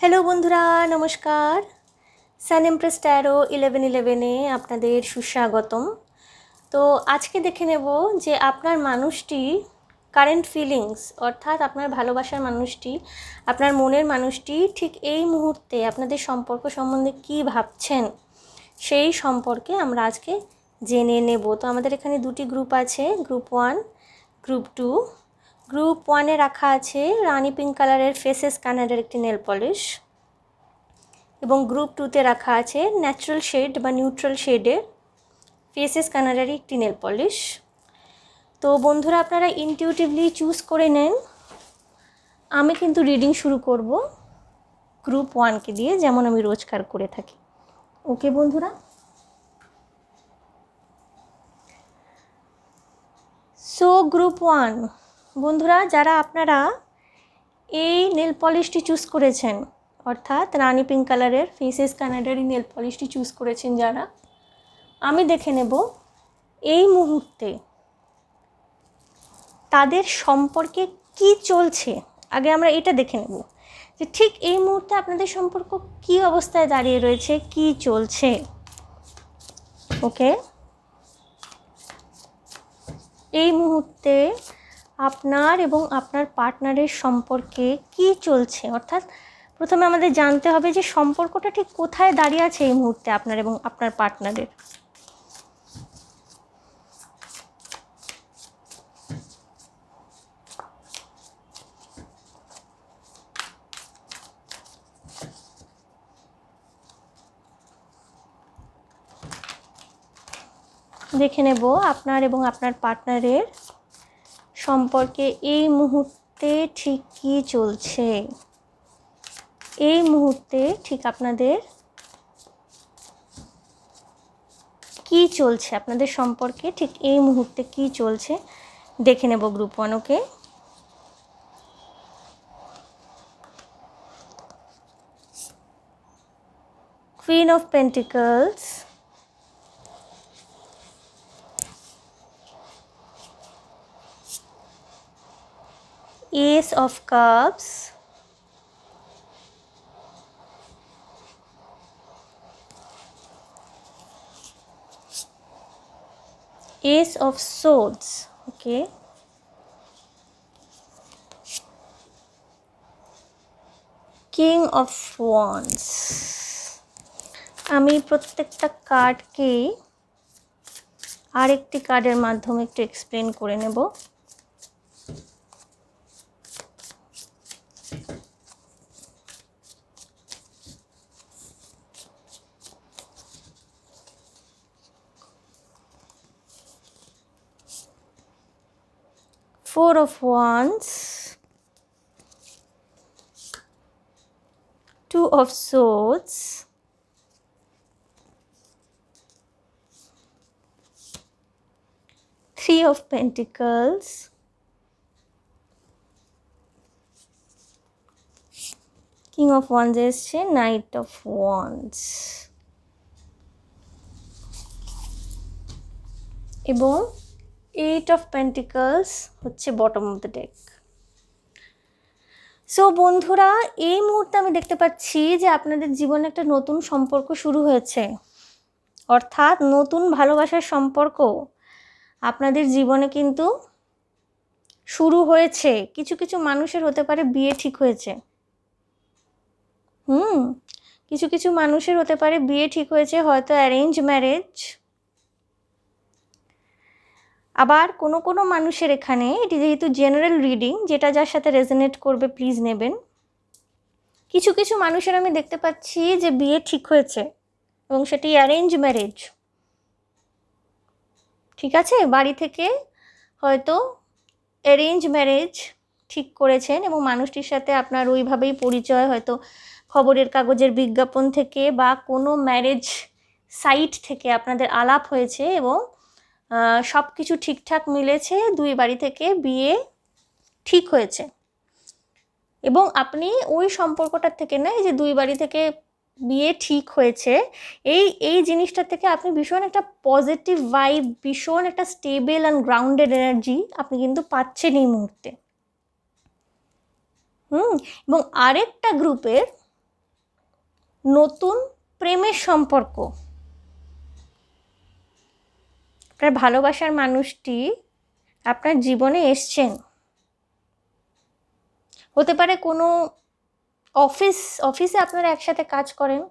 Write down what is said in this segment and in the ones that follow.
Hello বন্ধুরা, নমস্কার। সান Impress taro 1111-এ আপনাদের সুস্বাগতম। তো আজকে দেখে নেব যে আপনার মানুষটি কারেন্ট ফিলিংস, অর্থাৎ আপনার ভালোবাসার মানুষটি, আপনার মনের মানুষটি ঠিক এই মুহূর্তে আপনাদের সম্পর্ক সম্বন্ধে কী ভাবছেন, সেই সম্পর্কে আমরা আজকে জেনে নেব। তো আমাদের এখানে দুটি গ্রুপ আছে, গ্রুপ 1, গ্রুপ 2। গ্রুপ 1-এ রাখা আছে রানি পিঙ্ক কালারের ফেসেস কানাডের একটি নেল পলিশ, এবং গ্রুপ 2-তে রাখা আছে ন্যাচারাল শেড বা নিউট্রাল শেডের ফেসেস কানাডারই একটি নেল পলিশ। তো বন্ধুরা, আপনারা ইনটিউটিভলি চুজ করে নেন। আমি কিন্তু রিডিং শুরু করব গ্রুপ 1-কে দিয়ে, যেমন আমি রোজকার করে থাকি। ওকে বন্ধুরা? সো গ্রুপ 1 বন্ধুরা, যারা আপনারা এই নেল পলিশটি চুজ করেছেন, অর্থাৎ রানি পিঙ্ক কালারের ফেসেস কানাডারি নেল পলিশটি চুজ করেছেন যারা, আমি দেখে নেব এই মুহূর্তে তাদের সম্পর্কে কি চলছে। আগে আমরা এটা দেখে নেব যে ঠিক এই মুহূর্তে আপনাদের সম্পর্ক কি অবস্থায় দাঁড়িয়ে রয়েছে, কি চলছে। ওকে, এই মুহূর্তে আপনার এবং আপনার পার্টনারের সম্পর্কে কি চলছে, অর্থাৎ প্রথমে আমাদের জানতে হবে যে সম্পর্কটা ঠিক কোথায় দাঁড়িয়ে আছে এই মুহূর্তে আপনার এবং আপনার পার্টনারের। দেখে নেব আপনার এবং আপনার পার্টনারের সম্পর্কে এই মুহূর্তে ঠিক কী চলছে। এই মুহূর্তে ঠিক আপনাদের কি চলছে, আপনাদের সম্পর্কে ঠিক এই মুহূর্তে কি চলছে দেখে নেব group 1। Okay, queen of pentacles, Ace of Cups, Ace of Swords, okay, King of Wands। আমি প্রত্যেকটা কার্ডকেই আরেকটি কার্ডের মাধ্যমে একটু এক্সপ্লেন করে নেব। Four of Wands, Two of Swords, Three of Pentacles, King of Wands এসছে, Knight of Wands, এবং Eight of Pentacles হচ্ছে bottom of the day. So বন্ধুরা, এই মুহূর্তে আমি দেখতে পাচ্ছি যে আপনাদের জীবনে একটা নতুন সম্পর্ক শুরু হয়েছে, অর্থাৎ নতুন ভালোবাসার সম্পর্ক আপনাদের জীবনে কিন্তু শুরু হয়েছে। কিছু কিছু মানুষের হতে পারে বিয়ে ঠিক হয়েছে, কিছু কিছু মানুষের হতে পারে বিয়ে ঠিক হয়েছে, হয়তো অ্যারেঞ্জ ম্যারেজ। আবার কোনো কোনো মানুষের এখানে, এটি যেহেতু জেনারেল রিডিং, যেটা যার সাথে রেজোনেট করবে প্লিজ নেবেন। কিছু কিছু মানুষের আমি দেখতে পাচ্ছি যে বিয়ে ঠিক হয়েছে এবং সেটি অ্যারেঞ্জ ম্যারেজ। ঠিক আছে, বাড়ি থেকে হয়তো অ্যারেঞ্জ ম্যারেজ ঠিক করেছেন এবং মানুষটির সাথে আপনার ওইভাবেই পরিচয়, হয়তো খবরের কাগজের বিজ্ঞাপন থেকে বা কোনো ম্যারেজ সাইট থেকে আপনাদের আলাপ হয়েছে এবং সব কিছু ঠিকঠাক মিলেছে, দুই বাড়ি থেকে বিয়ে ঠিক হয়েছে। এবং আপনি ওই সম্পর্কটার থেকে না, এই যে দুই বাড়ি থেকে বিয়ে ঠিক হয়েছে, এই জিনিসটা থেকে আপনি ভীষণ একটা পজিটিভ ভাইব, ভীষণ একটা স্টেবল অ্যান্ড গ্রাউন্ডেড এনার্জি আপনি কিন্তু পাচ্ছেন এই মুহূর্তে। এবং আরেকটা গ্রুপের নতুন প্রেমের সম্পর্ক, আপনার ভালোবাসার মানুষটি আপনার জীবনে এসছেন। হতে পারে কোনো অফিসে আপনারা একসাথে কাজ করেন,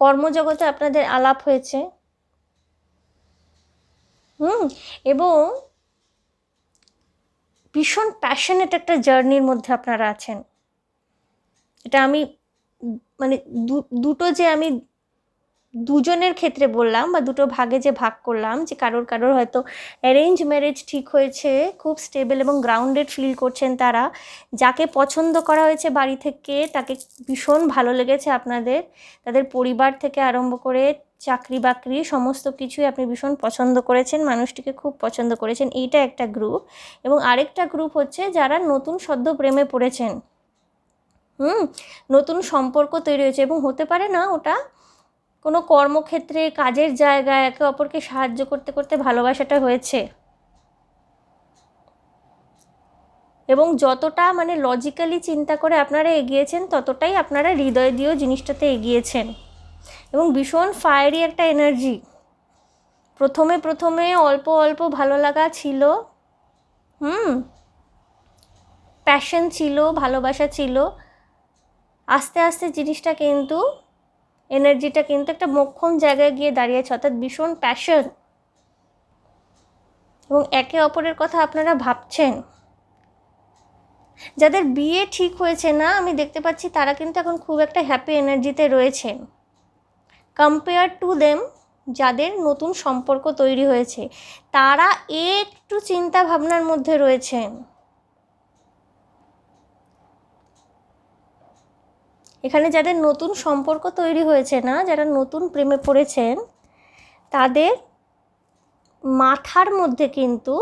কর্মজগতে আপনাদের আলাপ হয়েছে, এবং ভীষণ প্যাশনেট একটা জার্নির মধ্যে আপনারা আছেন। এটা আমি মানে দুটো যে আমি দুজনের ক্ষেত্রে বললাম, বা দুটো ভাগে যে ভাগ করলাম, যে কারোর হয়তো অ্যারেঞ্জ ম্যারেজ ঠিক হয়েছে, খুব স্টেবল এবং গ্রাউন্ডেড ফিল করছেন তারা, যাকে পছন্দ করা হয়েছে বাড়ি থেকে তাকে ভীষণ ভালো লেগেছে আপনাদের, তাদের পরিবার থেকে আরম্ভ করে চাকরি বাকরি সমস্ত কিছুই আপনি ভীষণ পছন্দ করেছেন, মানুষটিকে খুব পছন্দ করেছেন, এইটা একটা গ্রুপ। এবং আরেকটা গ্রুপ হচ্ছে যারা নতুন সদ্য প্রেমে পড়েছেন, নতুন সম্পর্ক তৈরি হয়েছে, এবং হতে পারে না ওটা কোনো কর্মক্ষেত্রে, কাজের জায়গায় একে অপরকে সাহায্য করতে করতে ভালোবাসাটা হয়েছে। এবং যতটা মানে লজিক্যালি চিন্তা করে আপনারা এগিয়েছেন, ততটাই আপনারা হৃদয় দিয়েও জিনিসটাতে এগিয়েছেন। এবং ভীষণ ফায়ারি একটা এনার্জি। প্রথমে অল্প অল্প ভালো লাগা ছিল, প্যাশন ছিল, ভালোবাসা ছিল, আস্তে আস্তে জিনিসটা কিন্তু, এনার্জিটা কিন্তু একটা মোক্ষম জায়গায় গিয়ে দাঁড়িয়েছে, অর্থাৎ ভীষণ প্যাশন, এবং একে অপরের কথা আপনারা ভাবছেন। যাদের বিয়ে ঠিক হয়েছে না, আমি দেখতে পাচ্ছি তারা কিন্তু এখন খুব একটা হ্যাপি এনার্জিতে রয়েছেন কম্পেয়ার টু দেম যাদের নতুন সম্পর্ক তৈরি হয়েছে, তারা একটু চিন্তা ভাবনার মধ্যে রয়েছেন। এখানে যাদের নতুন সম্পর্ক তৈরি হয়েছে না, যারা নতুন প্রেমে পড়েছেন, তাদের মাথার মধ্যে কিন্তু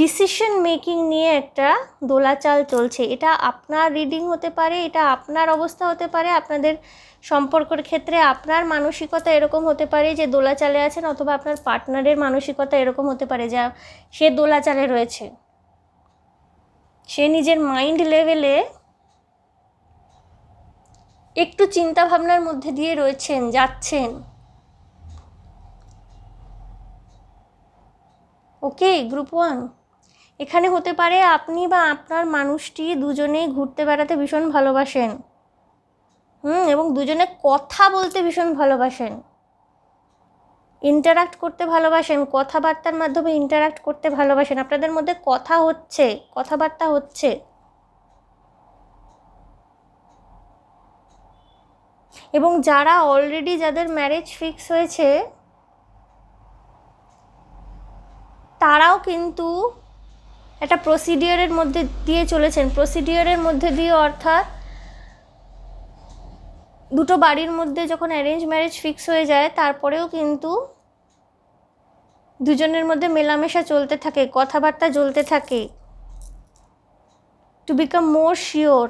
ডিসিশন মেকিং নিয়ে একটা দোলাচাল চলছে। এটা আপনার রিডিং হতে পারে, এটা আপনার অবস্থা হতে পারে, আপনাদের সম্পর্কের ক্ষেত্রে আপনার মানসিকতা এরকম হতে পারে যে দোলাচালে আছেন, অথবা আপনার পার্টনারের মানসিকতা এরকম হতে পারে যা সে দোলাচালে রয়েছে, সে নিজের মাইন্ড লেভেলে একটু চিন্তা ভাবনার মধ্যে দিয়ে রয়েছেন, যাচ্ছেন। ওকে, গ্রুপ 1 এখানে হতে পারে আপনি বা আপনার মানুষটি দুজনেই ঘুরতে বেড়াতে ভীষণ ভালোবাসেন, এবং দুজনে কথা বলতে ভীষণ ভালোবাসেন, ইন্টারাক্ট করতে ভালোবাসেন, কথাবার্তার মাধ্যমে ইন্টারাক্ট করতে ভালোবাসেন, আপনাদের মধ্যে কথা হচ্ছে, কথাবার্তা হচ্ছে। এবং যারা অলরেডি, যাদের ম্যারেজ ফিক্স হয়েছে, তারাও কিন্তু একটা প্রসিডিওরের মধ্যে দিয়ে চলেছেন। প্রসিডিওরের মধ্যে দিয়ে অর্থাৎ দুটো বাড়ির মধ্যে যখন অ্যারেঞ্জ ম্যারেজ ফিক্স হয়ে যায়, তারপরেও কিন্তু দুজনের মধ্যে মেলামেশা চলতে থাকে, কথাবার্তা চলতে থাকে, টু বিকাম মোর শিওর,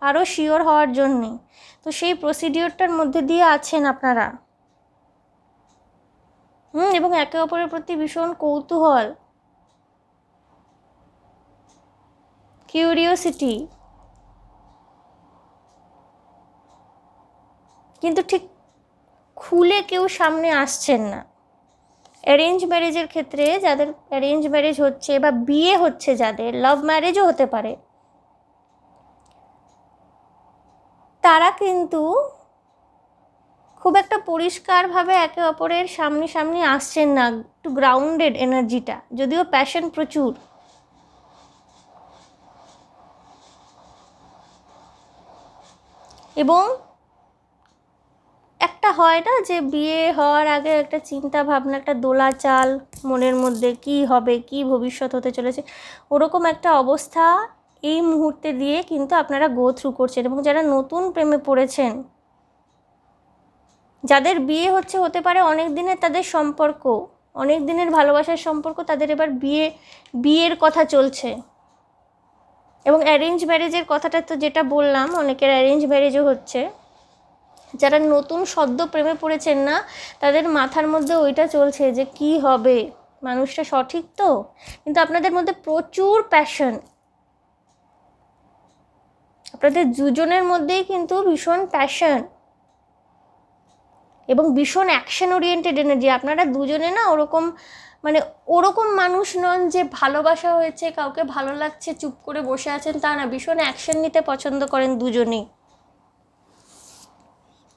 আরও শিওর হওয়ার জন্যে। তো সেই প্রসিডিওরটার মধ্যে দিয়ে আছেন আপনারা, এবং একে অপরের প্রতি ভীষণ কৌতূহল, কিউরিওসিটি, কিন্তু ঠিক খুলে কেউ সামনে আসছেন না। অ্যারেঞ্জ ম্যারেজের ক্ষেত্রে, যাদের অ্যারেঞ্জ ম্যারেজ হচ্ছে বা বিয়ে হচ্ছে, যাদের লাভ ম্যারেজও হতে পারে, তারা কিন্তু খুব একটা পরিষ্কারভাবে একে অপরের সামনে আসছেন না, একটু গ্রাউন্ডেড এনার্জিটা, যদিও প্যাশন প্রচুর। এবং একটা হয় না যে বিয়ে হওয়ার আগে একটা চিন্তা ভাবনা, একটা দোলাচাল মনের মধ্যে, কি হবে, কি ভবিষ্যৎ হতে চলেছে, ওরকম একটা অবস্থা এই মুহূর্তে দিয়ে কিন্তু আপনারা গো থ্রু করছেন। এবং যারা নতুন প্রেমে পড়েছেন, যাদের বিয়ে হচ্ছে, হতে পারে অনেক দিনের তাদের সম্পর্ক, অনেক দিনের ভালোবাসার সম্পর্ক, তাদের এবার বিয়ের কথা চলছে। এবং অ্যারেঞ্জ ম্যারেজের কথাটা তো যেটা বললাম, অনেকের অ্যারেঞ্জ ম্যারেজও হচ্ছে। যারা নতুন সদ্য প্রেমে পড়েছেন না, তাদের মাথার মধ্যে ওইটা চলছে যে কি হবে, মানুষটা সঠিক তো। কিন্তু আপনাদের মধ্যে প্রচুর প্যাশন, আপনাদের দুজনের মধ্যেই কিন্তু ভীষণ প্যাশন এবং ভীষণ অ্যাকশন ওরিয়েন্টেড এনার্জি। আপনারা দুজনে না ওরকম মানুষ নন যে ভালোবাসা হয়েছে, কাউকে ভালো লাগছে, চুপ করে বসে আছেন, তা না। ভীষণ অ্যাকশন নিতে পছন্দ করেন দুজনেই,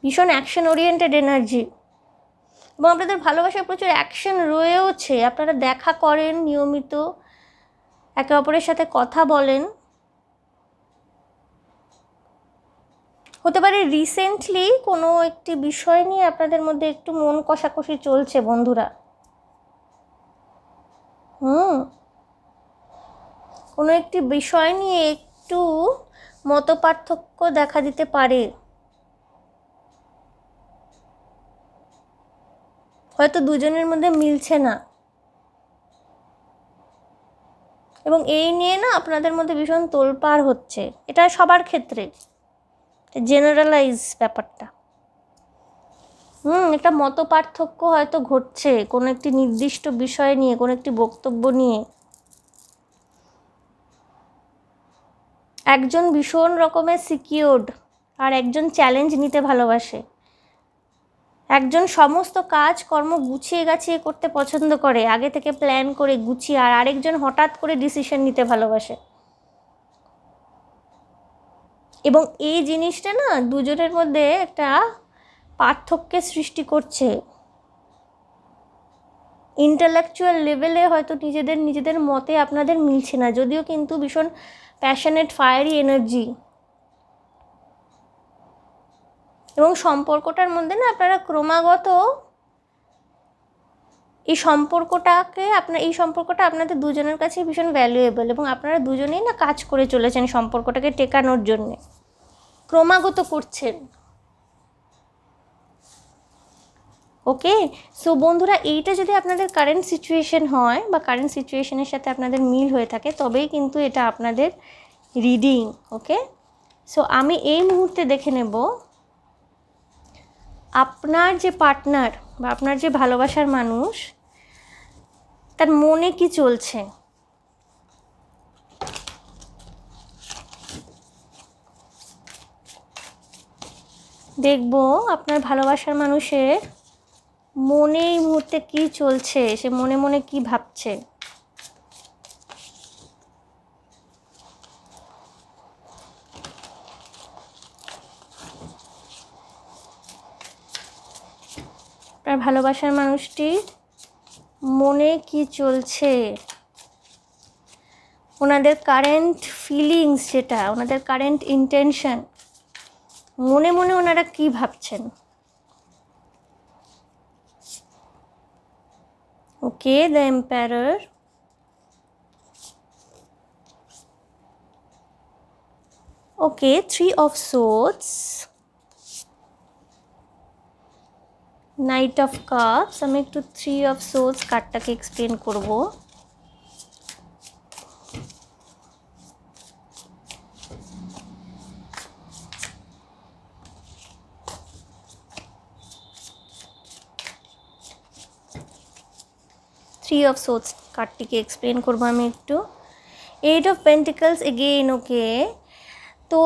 ভীষণ অ্যাকশন ওরিয়েন্টেড এনার্জি। এবং আপনাদের ভালোবাসায় প্রচুর অ্যাকশন রয়েওছে। আপনারা দেখা করেন নিয়মিত, একে অপরের সাথে কথা বলেন। হতে পারে রিসেন্টলি কোনো একটি বিষয় নিয়ে আপনাদের মধ্যে একটু মন কষাকষি চলছে বন্ধুরা। কোনো একটি বিষয় নিয়ে একটু মতপার্থক্য দেখা দিতে পারে। হয়তো দুজনের মধ্যে মিলছে না, এবং এই নিয়ে না আপনাদের মধ্যে ভীষণ তোলপাড় হচ্ছে। এটা সবার ক্ষেত্রে জেনারেলাইজ ব্যাপারটা। একটা মতপার্থক্য হয়তো ঘটছে কোনো একটি নির্দিষ্ট বিষয় নিয়ে, কোনো একটি বক্তব্য নিয়ে। একজন ভীষণ রকমের সিকিউরড, আর একজন চ্যালেঞ্জ নিতে ভালোবাসে। একজন সমস্ত কাজ কর্ম গুছিয়ে গাছিয়ে করতে পছন্দ করে, আগে থেকে প্ল্যান করে গুছিয়ে, আর আরেকজন হঠাৎ করে ডিসিশন নিতে ভালোবাসে। এবং এই জিনিসটা না দুজনের মধ্যে একটা পার্থক্যের সৃষ্টি করছে। ইন্টেলেকচুয়াল লেভেলে হয়তো নিজেদের মতে আপনাদের মিলছে না, যদিও কিন্তু ভীষণ প্যাশনেট ফায়ারি এনার্জি। এবং সম্পর্কটার মধ্যে না আপনারা ক্রমাগত এই সম্পর্কটা আপনাদের দুজনের কাছে ভীষণ ভ্যালুয়েবল, এবং আপনারা দুজনেই না কাজ করে চলেছেন সম্পর্কটাকে টেকানোর জন্যে, ক্রমাগত করছেন। ওকে, সো বন্ধুরা, এইটা যদি আপনাদের কারেন্ট সিচুয়েশন হয় বা কারেন্ট সিচুয়েশনের সাথে আপনাদের মিল হয়ে থাকে, তবেই কিন্তু এটা আপনাদের রিডিং। ওকে, সো আমি এই মুহূর্তে দেখে নেব আপনার যে পার্টনার বা আপনার যে ভালোবাসার মানুষ, তার মনে কি চলছে। দেখব আপনার ভালোবাসার মানুষের মনে এই মুহূর্তে কি চলছে, সে মনে মনে কি ভাবছে। আপনার ভালোবাসার মানুষটি মনে কি চলছে, ওনাদের কারেন্ট ফিলিংস, যেটা ওনাদের কারেন্ট ইন্টেনশন, মনে মনে ওনারা কি ভাবছেন। Okay, the empire, okay, 3 of Swords, Knight of Cups। আমি একটু 3 of Swords কার্ডটাকে এক্সপ্লেন করব। কার্ডটিকে এক্সপ্লেন করবো আমি একটু। 8 of Pentacles এগেইন। ওকে, তো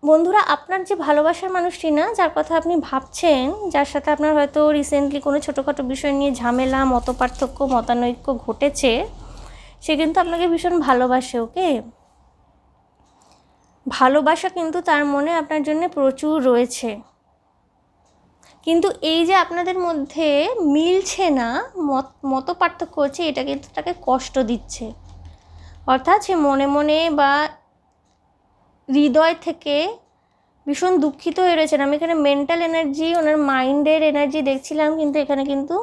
বন্ধুরা, আপনার যে ভালোবাসার মানুষটি না, যার কথা আপনি ভাবছেন, যার সাথে আপনার হয়তো রিসেন্টলি কোনো ছোটোখাটো বিষয় নিয়ে ঝামেলা, মতপার্থক্য, মতানৈক্য ঘটেছে, সে কিন্তু আপনাকে ভীষণ ভালোবাসে। ওকে, ভালোবাসা কিন্তু তার মনে আপনার জন্য প্রচুর রয়েছে। কিন্তু এই যে আপনাদের মধ্যে মিলছে না, মতপার্থক্য হচ্ছে, এটা কিন্তু তাকে কষ্ট দিচ্ছে। অর্থাৎ সে মনে মনে বা হৃদয় থেকে ভীষণ দুঃখিত হয়ে রয়েছেন। আমি এখানে মেন্টাল এনার্জি, ওনার মাইন্ডের এনার্জি দেখছিলাম, কিন্তু এখানে কিন্তু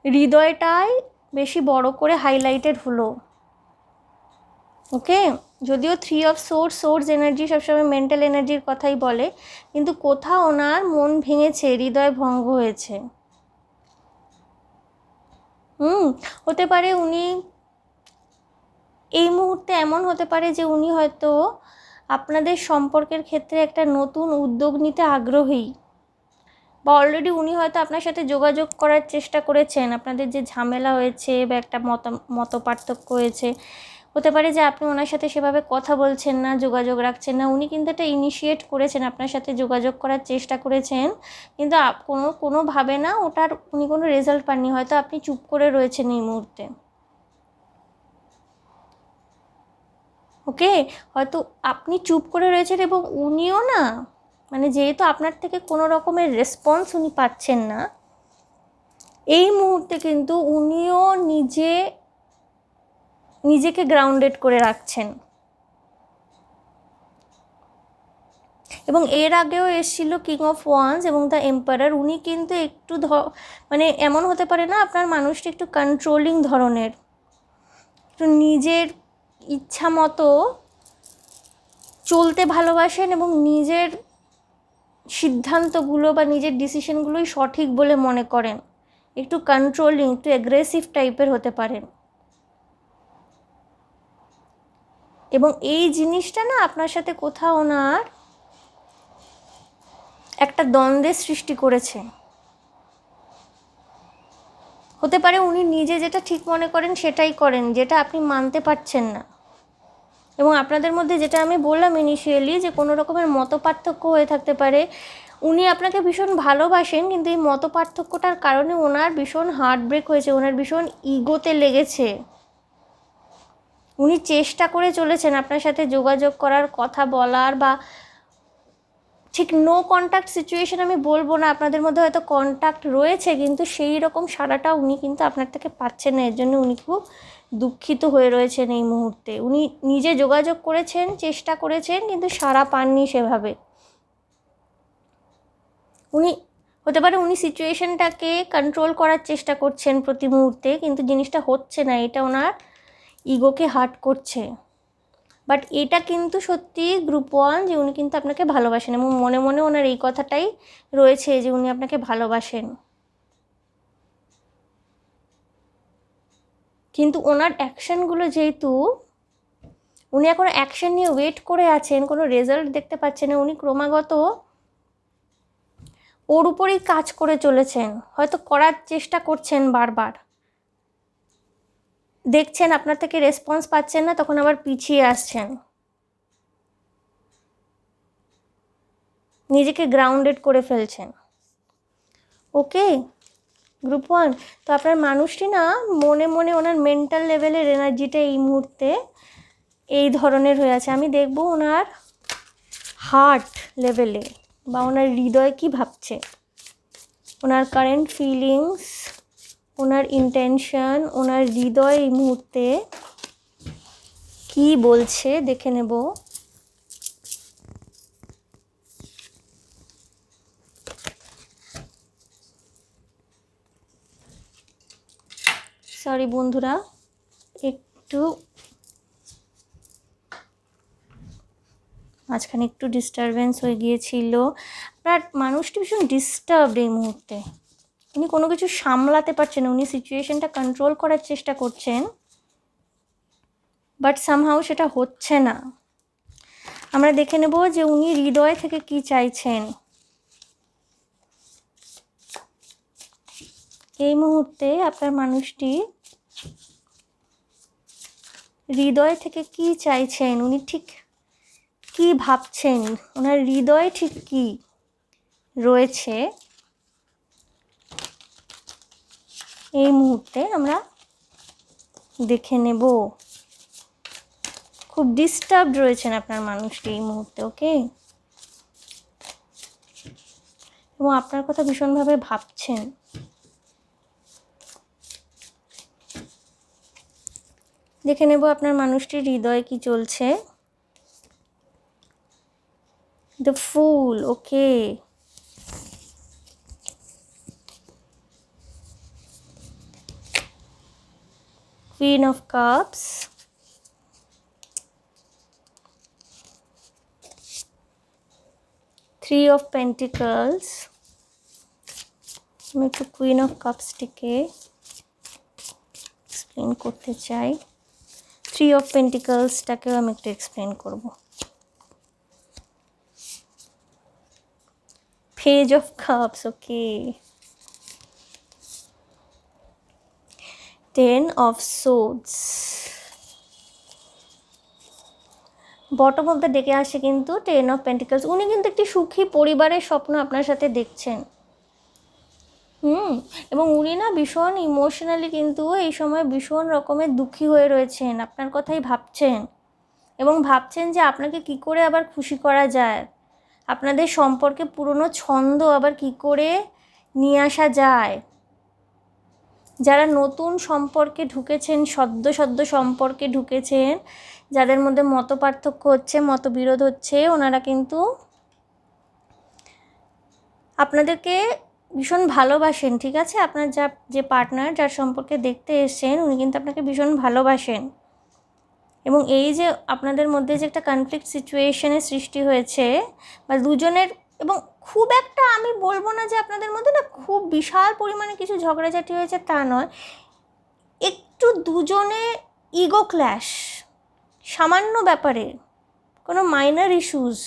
হৃদয়টাই বেশি বড় করে হাইলাইটেড হলো। ওকে, যদিও 3 of Swords এনার্জি সবসময় মেন্টাল এনার্জির কথাই বলে, কিন্তু কোথাও ওনার মন ভেঙেছে, হৃদয় ভঙ্গ হয়েছে। হতে পারে উনি এই মুহূর্তে, এমন হতে পারে যে উনি হয়তো আপনাদের সম্পর্কের ক্ষেত্রে একটা নতুন উদ্যোগ নিতে আগ্রহী, বা অলরেডি উনি হয়তো আপনার সাথে যোগাযোগ করার চেষ্টা করেছেন। আপনাদের যে ঝামেলা হয়েছে বা একটা মতপার্থক্য হয়েছে, হতে পারে যে আপনি ওনার সাথে সেভাবে কথা বলছেন না, যোগাযোগ রাখছেন না। উনি কিন্তু এটা ইনিশিয়েট করেছেন, আপনার সাথে যোগাযোগ করার চেষ্টা করেছেন, কিন্তু কোনোভাবে না ওটার উনি কোনো রেজাল্ট পাননি। হয়তো আপনি চুপ করে রয়েছেন এই মুহূর্তে। ওকে, হয়তো আপনি চুপ করে রয়েছেন এবং উনিও না, মানে যেহেতু আপনার থেকে কোনো রকমের রেসপন্স উনি পাচ্ছেন না, এই মুহূর্তে কিন্তু উনিও নিজেকে গ্রাউন্ডেড করে রাখছেন। এবং এর আগেও এসেছিল কিং অফ ওয়ান্স এবং দ্য এম্পারার। উনি কিন্তু একটু মানে এমন হতে পারে না, আপনার মানুষটি একটু কন্ট্রোলিং ধরনের, একটু নিজের ইচ্ছা মতো চলতে ভালোবাসেন এবং নিজের সিদ্ধান্তগুলো বা নিজের ডিসিশনগুলোই সঠিক বলে মনে করেন। একটু কন্ট্রোলিং, একটু অ্যাগ্রেসিভ টাইপের হতে পারেন। এবং এই জিনিসটা না আপনার সাথে কোথাও ওনার একটা দ্বন্দ্বের সৃষ্টি করেছে। হতে পারে উনি নিজে যেটা ঠিক মনে করেন সেটাই করেন, যেটা আপনি মানতে পারছেন না। এবং আপনাদের মধ্যে যেটা আমি বললাম ইনিশিয়ালি, যে কোনো রকমের মতপার্থক্য হয়ে থাকতে পারে। উনি আপনাকে ভীষণ ভালোবাসেন, কিন্তু এই মতপার্থক্যটার কারণে ওনার ভীষণ হার্ট ব্রেক হয়েছে, ওনার ভীষণ ইগোতে লেগেছে। উনি চেষ্টা করে চলেছেন আপনার সাথে যোগাযোগ করার, কথা বলার, বা ঠিক নো কন্ট্যাক্ট সিচুয়েশন আমি বলবো না, আপনাদের মধ্যে হয়তো কন্ট্যাক্ট রয়েছে, কিন্তু সেই রকম সাড়াটা উনি কিন্তু আপনার থেকে পাচ্ছেন না। এর জন্য উনি খুব দুঃখিত হয়ে রয়েছেন এই মুহূর্তে। উনি নিজে যোগাযোগ করেছেন, চেষ্টা করেছেন, কিন্তু সাড়া পাননি সেভাবে। উনি হতে পারে উনি সিচুয়েশনটাকে কন্ট্রোল করার চেষ্টা করছেন প্রতি মুহূর্তে, কিন্তু জিনিসটা হচ্ছে না, এটা ওনার ইগোকে হার্ট করছে। বাট এটা কিন্তু সত্যি গ্রুপ ওয়ান, যে উনি কিন্তু আপনাকে ভালোবাসেন এবং মনে মনে ওনার এই কথাটাই রয়েছে যে উনি আপনাকে ভালোবাসেন। কিন্তু ওনার অ্যাকশানগুলো, যেহেতু উনি এখন অ্যাকশান নিয়ে ওয়েট করে আছেন, কোনো রেজাল্ট দেখতে পাচ্ছেন না, উনি ক্রমাগত ওর উপরেই কাজ করে চলেছেন, হয়তো করার চেষ্টা করছেন বারবার, দেখছেন আপনার থেকে রেসপন্স পাচ্ছেন না, তখন আবার পিছিয়ে আসছেন, নিজেকে গ্রাউন্ডেড করে ফেলছেন। ওকে গ্রুপ ওয়ান, তো আপনার মানুষটি না মনে মনে ওনার মেন্টাল লেভেলের এনার্জিটা এই মুহূর্তে এই ধরনের হয়ে আছে। আমি দেখব ওনার হার্ট লেভেলে বা ওনার হৃদয় কী ভাবছে, ওনার কারেন্ট ফিলিংস, ওনার ইন্টেনশন, ওনার হৃদয় এই মুহূর্তে কী বলছে দেখে নেব। সরি বন্ধুরা, একটু মাঝখানে একটু ডিস্টারবেন্স হয়ে গিয়েছিল। আপনার মানুষটি ভীষণ ডিস্টার্বড এই মুহূর্তে, উনি কোনো কিছু সামলাতে পারছেন না, উনি সিচুয়েশনটা কন্ট্রোল করার চেষ্টা করছেন, বাট সামহাউ সেটা হচ্ছে না। আমরা দেখে নেব যে উনি হৃদয় থেকে কি চাইছেন এই মুহূর্তে। আপনার মানুষটি হৃদয় থেকে কি চাইছেন, উনি ঠিক কি ভাবছেন, ওনার হৃদয়ে ঠিক কি রয়েছে এই মুহূর্তে আমরা দেখে নেব। খুব ডিস্টার্বড রয়েছেন আপনার মানুষটি এই মুহূর্তে। ওকে, এবং আপনার কথা ভীষণভাবে ভাবছেন। দেখে নেব আপনার মানুষটির হৃদয়ে কি চলছে। The full, okay, queen of cups, three of pentacles. আমি একটু কুইন অফ কাপসটিকে এক্সপ্লেন করতে চাই, থ্রি অফ পেন্টিকলসটাকেও আমি একটু এক্সপ্লেন করব। Page of cups, okay, ten of swords, bottom of the ডেকে আসে কিন্তু 10 অফ পেন্টিকলস। উনি কিন্তু একটি সুখী পরিবারের স্বপ্ন আপনার সাথে দেখছেন। এবং উনি না ভীষণ ইমোশনালি কিন্তু এই সময় ভীষণ রকমের দুঃখী হয়ে রয়েছেন, আপনার কথাই ভাবছেন এবং ভাবছেন যে আপনাকে কি করে আবার খুশি করা যায়, আপনাদের সম্পর্কে পুরনো ছন্দ আবার কি করে নিয়ে আসা যায়। যারা নতুন সম্পর্কে ঢুকেছেন, সদ্য সম্পর্কে ঢুকেছেন, যাদের মধ্যে মতপার্থক্য হচ্ছে, মতবিরোধ হচ্ছে, ওনারা কিন্তু আপনাদেরকে ভীষণ ভালোবাসেন, ঠিক আছে? আপনার যে পার্টনার, যার সম্পর্কে দেখতে এসেছেন, উনি কিন্তু আপনাকে ভীষণ ভালোবাসেন। এবং এই যে আপনাদের মধ্যে যে একটা কনফ্লিক্ট সিচুয়েশনের সৃষ্টি হয়েছে বা দুজনের, এবং খুব একটা আমি বলবো না যে আপনাদের মধ্যে না খুব বিশাল পরিমাণে কিছু ঝগড়াঝাটি হয়েছে, তা নয়, একটু দুজনে ইগো ক্ল্যাশ, সামান্য ব্যাপারে কোনো মাইনর ইস্যুস,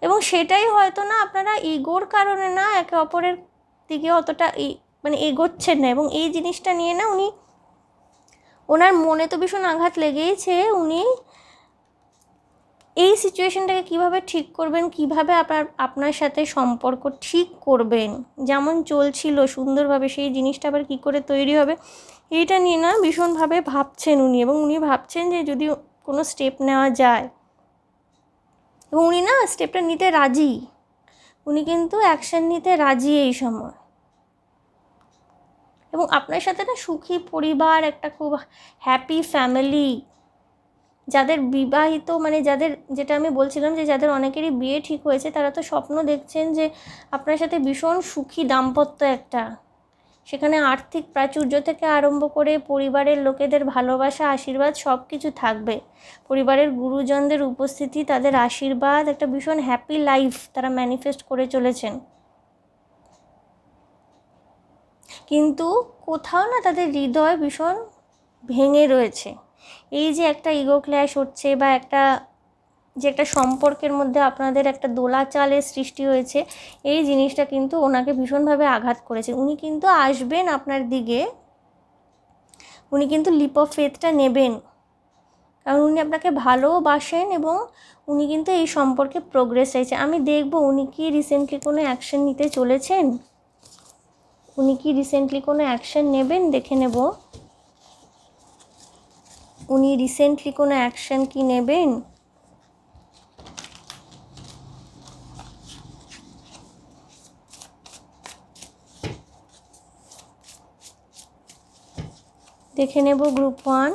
এবং সেটাই হয়তো না আপনারা ইগোর কারণে না একে অপরের দিকে অতটা মানে এগোচ্ছেন না। এবং এই জিনিসটা নিয়ে না ওনার মনে তো ভীষণ আঘাত লেগেইছে। উনি এই সিচুয়েশনটাকে কীভাবে ঠিক করবেন, কীভাবে আপনার সাথে সম্পর্ক ঠিক করবেন, যেমন চলছিল সুন্দরভাবে সেই জিনিসটা আবার কী করে তৈরি হবে, এইটা নিয়ে না ভীষণভাবে ভাবছেন উনি। এবং উনি ভাবছেন যে যদি কোনো স্টেপ নেওয়া যায়, এবং উনি না স্টেপটা নিতে রাজি, উনি কিন্তু অ্যাকশন নিতে রাজি এই সময়। এবং আপনার সাথে না সুখী পরিবার, একটা খুব হ্যাপি ফ্যামিলি, যাদের বিবাহিত, মানে যাদের, যেটা আমি বলছিলাম যে যাদের অনেকেরই বিয়ে ঠিক হয়েছে, তারা তো স্বপ্ন দেখছেন যে আপনার সাথে ভীষণ সুখী দাম্পত্য একটা, সেখানে আর্থিক প্রাচুর্য থেকে আরম্ভ করে পরিবারের লোকেদের ভালোবাসা, আশীর্বাদ সব কিছু থাকবে, পরিবারের গুরুজনদের উপস্থিতি, তাদের আশীর্বাদ, একটা ভীষণ হ্যাপি লাইফ তারা ম্যানিফেস্ট করে চলেছেন। কিন্তু কোথাও না তাদের হৃদয় ভীষণ ভেঙে রয়েছে। এই যে একটা ইগো ক্ল্যাশ হচ্ছে বা একটা সম্পর্কের মধ্যে আপনাদের একটা দোলাচালের সৃষ্টি হয়েছে, এই জিনিসটা কিন্তু ওনাকে ভীষণভাবে আঘাত করেছে। উনি কিন্তু আসবেন আপনার দিকে, উনি কিন্তু লিপ অফ ফেথটা নেবেন, কারণ উনি আপনাকে ভালোবাসেন এবং উনি কিন্তু এই সম্পর্কে প্রোগ্রেস চাইছে। আমি দেখব উনি কি রিসেন্টলি কোনো অ্যাকশন নিতে চলেছেন, উনি কি রিসেন্টলি কোনো অ্যাকশন নেবেন, দেখে নেব উনি রিসেন্টলি কোনো অ্যাকশন কি নেবেন। দেখে নেব গ্রুপ 1,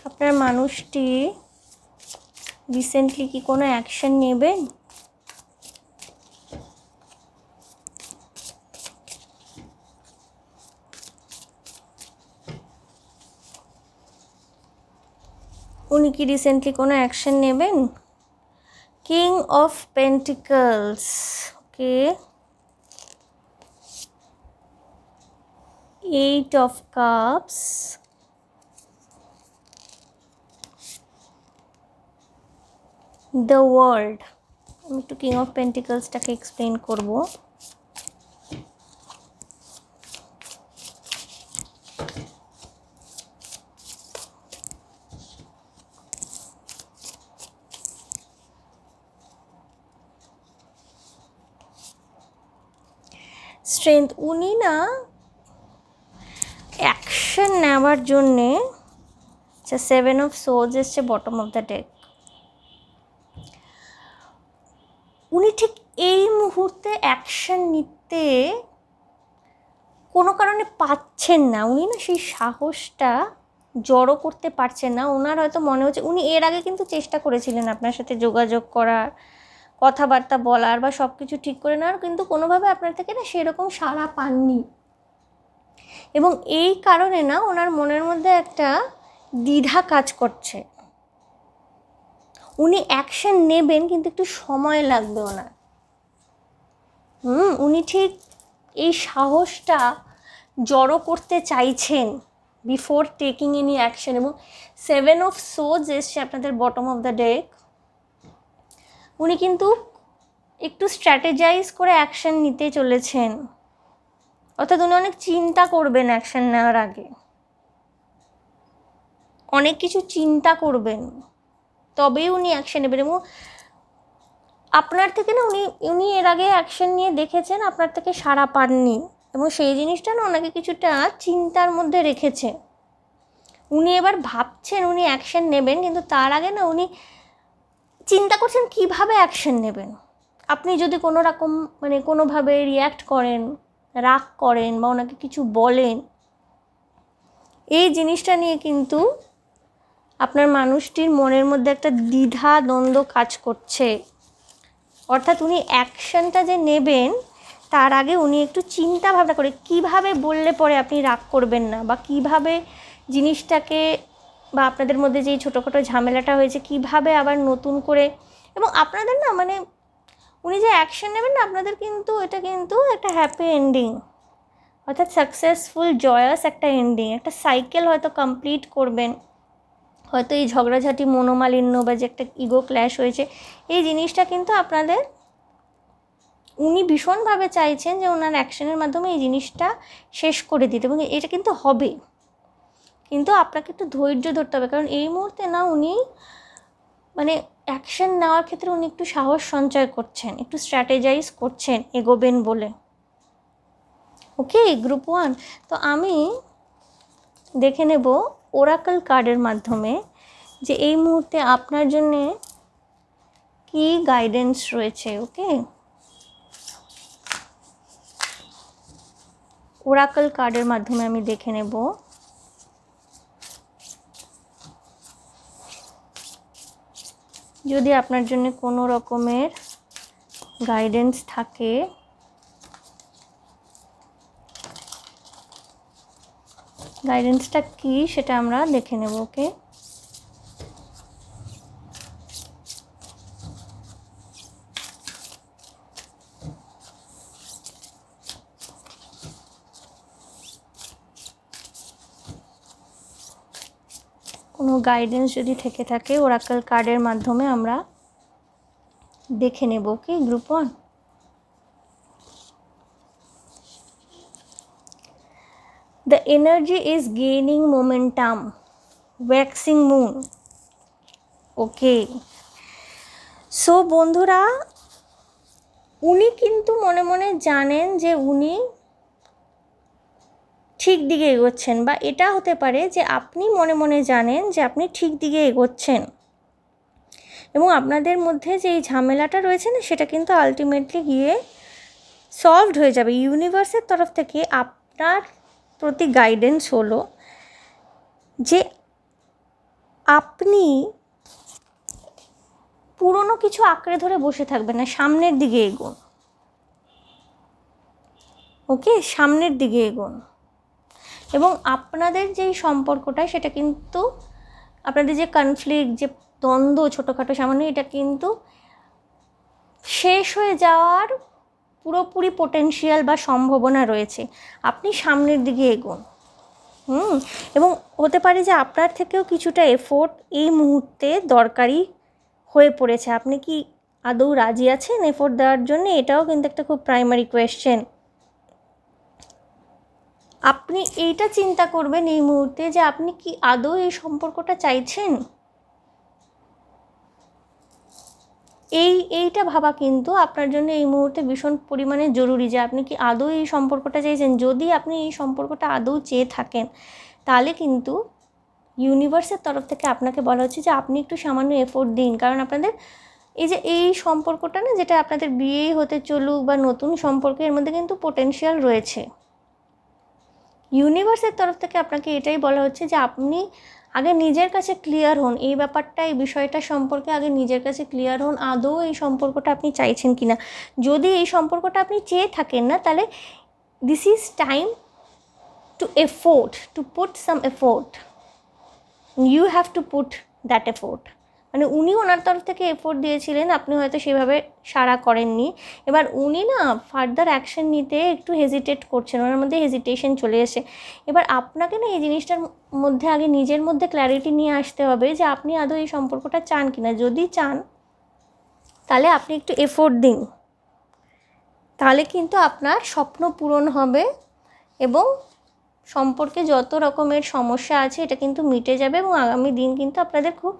আপনার মানুষটি রিসেন্টলি কি কোনো অ্যাকশন নেবেন। উনি কি রিসেন্টলি কোনো অ্যাকশন নেবেন। King of pentacles, okay, 8 of cups, the world. আমি একটু কিং অফ পেন্টিকলসটাকে এক্সপ্লেন করব। স্ট্রেংথ, উনি না অ্যাকশন নেওয়ার জন্যে, আচ্ছা 7 অফ সোর্ডস এসছে বটম অফ দ্য ডেক। উনি ঠিক এই মুহূর্তে অ্যাকশন নিতে কোনো কারণে পাচ্ছেন না, উনি না সেই সাহসটা জড়ো করতে পারছেন না। ওনার হয়তো মনে হচ্ছে, উনি এর আগে কিন্তু চেষ্টা করেছিলেন আপনার সাথে যোগাযোগ করার, কথাবার্তা বলার বা সব কিছু ঠিক করে নেওয়ার, কিন্তু কোনোভাবে আপনার থেকে না সেরকম সাড়া পাননি। এবং এই কারণে না ওনার মনের মধ্যে একটা দ্বিধা কাজ করছে। উনি অ্যাকশন নেবেন কিন্তু একটু সময় লাগবে ওনার। উনি ঠিক এই সাহসটা জড়ো করতে চাইছেন বিফোর টেকিং এনি অ্যাকশন। এবং 7 অফ সোর্ডস এসছে আপনাদের বটম অফ দ্য ডেক। উনি কিন্তু একটু স্ট্র্যাটেজাইজ করে অ্যাকশন নিতে চলেছেন, অর্থাৎ উনি অনেক চিন্তা করবেন অ্যাকশন নেওয়ার আগে, অনেক কিছু চিন্তা করবেন। তবেই উনি অ্যাকশন নেবেন। এবং আপনার থেকে না উনি এর আগে অ্যাকশন নিয়ে দেখেছেন, আপনার থেকে সাড়া পাননি, এবং সেই জিনিসটা না ওনাকে কিছুটা চিন্তার মধ্যে রেখেছে। উনি এবার ভাবছেন উনি অ্যাকশন নেবেন, কিন্তু তার আগে না উনি চিন্তা করছেন কীভাবে অ্যাকশন নেবেন। আপনি যদি কোনো রকম কোনোভাবে রিয়্যাক্ট করেন, রাগ করেন বা ওনাকে কিছু বলেন, এই জিনিসটা নিয়ে কিন্তু আপনার মানুষটির মনের মধ্যে একটা দ্বিধা দ্বন্দ্ব কাজ করছে। অর্থাৎ উনি অ্যাকশনটা যে নেবেন তার আগে উনি একটু চিন্তা ভাবনা করে কীভাবে বললে পরে আপনি রাগ করবেন না, বা কীভাবে জিনিসটাকে, বা আপনাদের মধ্যে যেই ছোটোখাটো ঝামেলাটা হয়েছে কীভাবে আবার নতুন করে, এবং আপনাদের না উনি যে অ্যাকশন নেবেন না, আপনাদের কিন্তু এটা কিন্তু একটা হ্যাপি এন্ডিং, অর্থাৎ সাকসেসফুল জয়াস একটা এন্ডিং, একটা সাইকেল হয়তো কমপ্লিট করবেন। হয়তো এই ঝগড়াঝাটি, মনোমালিন্য বা যে একটা ইগো ক্ল্যাশ হয়েছে, এই জিনিসটা কিন্তু আপনাদের, উনি ভীষণভাবে চাইছেন যে ওনার অ্যাকশনের মাধ্যমে এই জিনিসটা শেষ করে দিতে, এবং এটা কিন্তু হবে। কিন্তু আপনাকে একটু ধৈর্য ধরতে হবে, কারণ এই মুহূর্তে না উনি অ্যাকশন নেওয়ার ক্ষেত্রে উনি একটু সাহস সঞ্চয় করছেন, একটু স্ট্র্যাটেজাইজ করছেন এগোবেন বলে। ওকে গ্রুপ 1, তো আমি দেখে নেব ওরাকল কার্ডের মাধ্যমে যে এই মুহূর্তে আপনার জন্যে কি গাইডেন্স রয়েছে। ওকে, ওরাকল কার্ডের মাধ্যমে আমি দেখে নেব যদি আপনার জন্য কোনো রকমের গাইডেন্স থাকে। গাইডেন্সটা কি সেটা আমরা দেখে নেব। ওকে, কোনো গাইডেন্স যদি থেকে থাকে ওরাকল কার্ডের মাধ্যমে আমরা দেখে নেব। ওকে group 1, the energy is gaining momentum, waxing moon. Okay, so বন্ধুরা, উনি কিন্তু মনে মনে জানেন যে উনি ঠিক দিকে এগোচ্ছেন, বা এটা হতে পারে যে আপনি মনে মনে জানেন যে আপনি ঠিক দিকে এগোচ্ছেন, এবং আপনাদের মধ্যে যে এই ঝামেলাটা রয়েছে না সেটা কিন্তু আলটিমেটলি গিয়ে সলভড হয়ে যাবে। ইউনিভার্সের তরফ থেকে আপনার প্রতি গাইডেন্স হলো যে আপনি পুরনো কিছু আঁকড়ে ধরে বসে থাকবেন না, সামনের দিকে এগোন। ওকে, সামনের দিকে এগোন, এবং আপনাদের যেই সম্পর্কটা সেটা কিন্তু, আপনাদের যে কনফ্লিক্ট, যে দ্বন্দ্ব ছোটোখাটো সামান্য, এটা কিন্তু শেষ হয়ে যাওয়ার পুরোপুরি পোটেনশিয়াল বা সম্ভাবনা রয়েছে। আপনি সামনের দিকে এগোন। এবং হতে পারে যে আপনার থেকেও কিছুটা এফোর্ট এই মুহূর্তে দরকারি হয়ে পড়েছে। আপনি কি আদৌ রাজি আছেন এফোর্ট দেওয়ার জন্য? এটাও কিন্তু একটা খুব প্রাইমারি কোয়েশ্চেন। আপনি এইটা চিন্তা করবেন এই মুহূর্তে যে আপনি কি আদৌ এই সম্পর্কটা চাইছেন। এইটা ভাবা কিন্তু আপনার জন্য এই মুহূর্তে ভীষণ পরিমাণে জরুরি, যে আপনি কি আদৌ এই সম্পর্কটা চাইছেন। যদি আপনি এই সম্পর্কটা আদৌ চেয়ে থাকেন তাহলে কিন্তু ইউনিভার্সের তরফ থেকে আপনাকে বলা হচ্ছে যে আপনি একটু সামান্য এফোর্ট দিন, কারণ আপনাদের এই সম্পর্কটা না, যেটা আপনাদের বিয়ে হতে চলুক বা নতুন সম্পর্ক, এর মধ্যে কিন্তু পোটেনশিয়াল রয়েছে। ইউনিভার্সের তরফ থেকে আপনাকে এটাই বলা হচ্ছে যে আপনি আগে নিজের কাছে ক্লিয়ার হন, এই ব্যাপারটা, এই বিষয়টা সম্পর্কে আগে নিজের কাছে ক্লিয়ার হন, আদৌ এই সম্পর্কটা আপনি চাইছেন কি না। যদি এই সম্পর্কটা আপনি চেয়ে থাকেন না, তাহলে this is time to effort, to put some effort, you have to put that effort. উনি ওনার তরফ থেকে এফোর্ট দিয়েছিলেন, আপনি হয়তো সেভাবে সাড়া করেননি। এবার উনি না ফার্দার অ্যাকশন নিতে একটু হেজিটেট করছেন, ওনার মধ্যে হেজিটেশন চলে এসে। এবার আপনাকে না এই জিনিসটার মধ্যে আগে নিজের মধ্যে ক্ল্যারিটি নিয়ে আসতে হবে যে আপনি আদৌ এই সম্পর্কটা চান কি না। যদি চান তাহলে আপনি একটু এফোর্ট দিন, তাহলে কিন্তু আপনার স্বপ্ন পূরণ হবে, এবং সম্পর্কে যত রকমের সমস্যা আছে এটা কিন্তু মিটে যাবে, এবং আগামী দিন কিন্তু আপনাদের খুব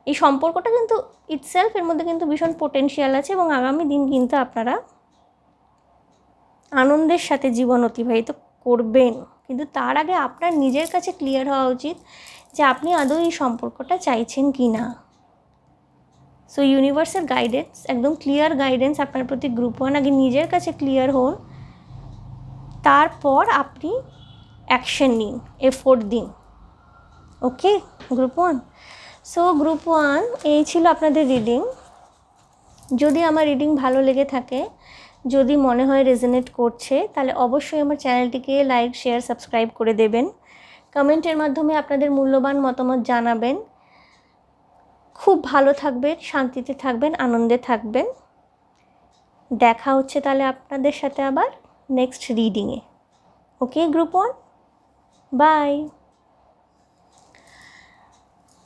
এই সম্পর্কটা কিন্তু ইটসেলফ এর মধ্যে কিন্তু ভীষণ পোটেনশিয়াল আছে এবং আগামী দিন কিন্তু আপনারা আনন্দের সাথে জীবন অতিবাহিত করবেন। কিন্তু তার আগে আপনার নিজের কাছে ক্লিয়ার হওয়া উচিত যে আপনি আদৌ এই সম্পর্কটা চাইছেন কি না। সো ইউনিভার্সের গাইডেন্স, একদম ক্লিয়ার গাইডেন্স আপনার প্রতি গ্রুপ 1, আগে নিজের কাছে ক্লিয়ার হন, তারপর আপনি অ্যাকশন নিন, এফোর্ট দিন। ওকে গ্রুপ 1? সো গ্রুপ 1 এই ছিল আপনাদের রিডিং। যদি আমার রিডিং ভালো লেগে থাকে, যদি মনে হয় রেজোনেট করছে, তাহলে অবশ্যই আমার চ্যানেলটিকে লাইক, শেয়ার, সাবস্ক্রাইব করে দেবেন। কমেন্টের মাধ্যমে আপনাদের মূল্যবান মতামত জানাবেন। খুব ভালো থাকবেন, শান্তিতে থাকবেন, আনন্দে থাকবেন। দেখা হচ্ছে তাহলে আপনাদের সাথে আবার নেক্সট রিডিংয়ে। Okay group 1, bye.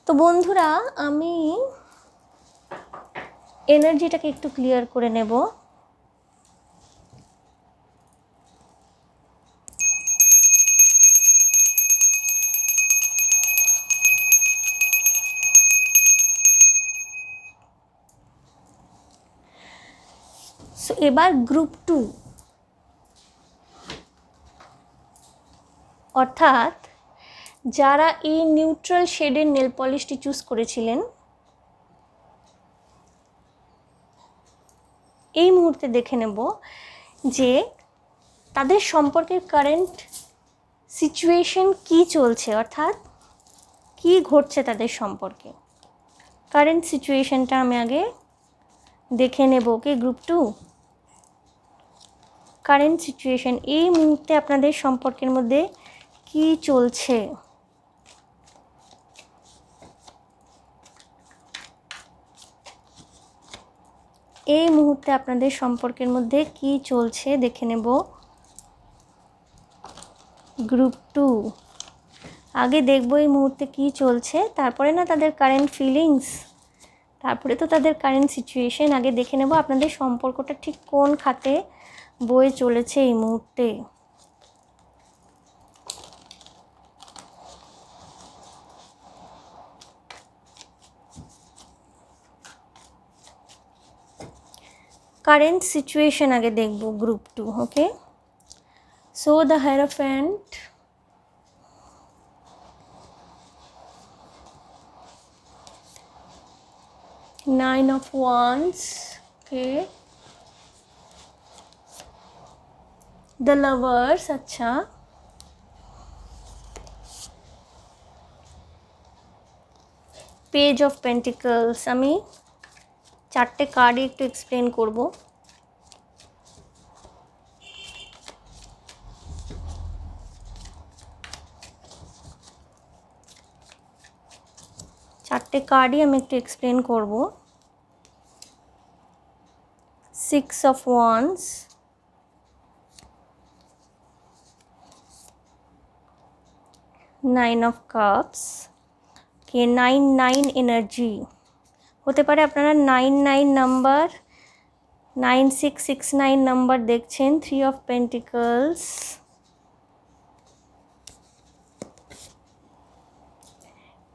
তো বন্ধুরা, আমি এনার্জিটাকে একটু ক্লিয়ার করে নেব। সো এবার গ্রুপ 2, অর্থাৎ যারা এই নিউট্রাল শেডের নেল পলিশটি চুজ করেছিলেন, এই মুহূর্তে দেখে নেব যে তাদের সম্পর্কের কারেন্ট সিচুয়েশন কি চলছে, অর্থাৎ কি ঘটছে তাদের সম্পর্কে। কারেন্ট সিচুয়েশনটা আমি আগে দেখে নেব। ওকে গ্রুপ 2, কারেন্ট সিচুয়েশন, এই মুহূর্তে আপনাদের সম্পর্কের মধ্যে কি চলছে। এই মুহূর্তে আপনাদের সম্পর্কের মধ্যে কি চলছে দেখে নেব গ্রুপ 2। আগে দেখব এই মুহূর্তে কি চলছে, তারপরে না তাদের কারেন্ট ফিলিংস, তারপরে তো তাদের কারেন্ট সিচুয়েশন। আগে দেখে নেব আপনাদের সম্পর্কটা ঠিক কোন খাতে বয়ে চলেছে এই মুহূর্তে। কারেন্ট সিচুয়েশন আগে দেখব group 2। Okay, so the hierophant, Nine of Wands, okay, the Lovers, अच्छा, Page of Pentacles। আমি চারটে কার্ডই একটু এক্সপ্লেন করব। চারটে কার্ডই আমি একটু এক্সপ্লেন করব। 6 of Wands, Nine of Cups, okay, 9 energy হতে পারে। আপনারা 9 নাম্বার, 9669 নাম্বার দেখছেন। 3 of Pentacles,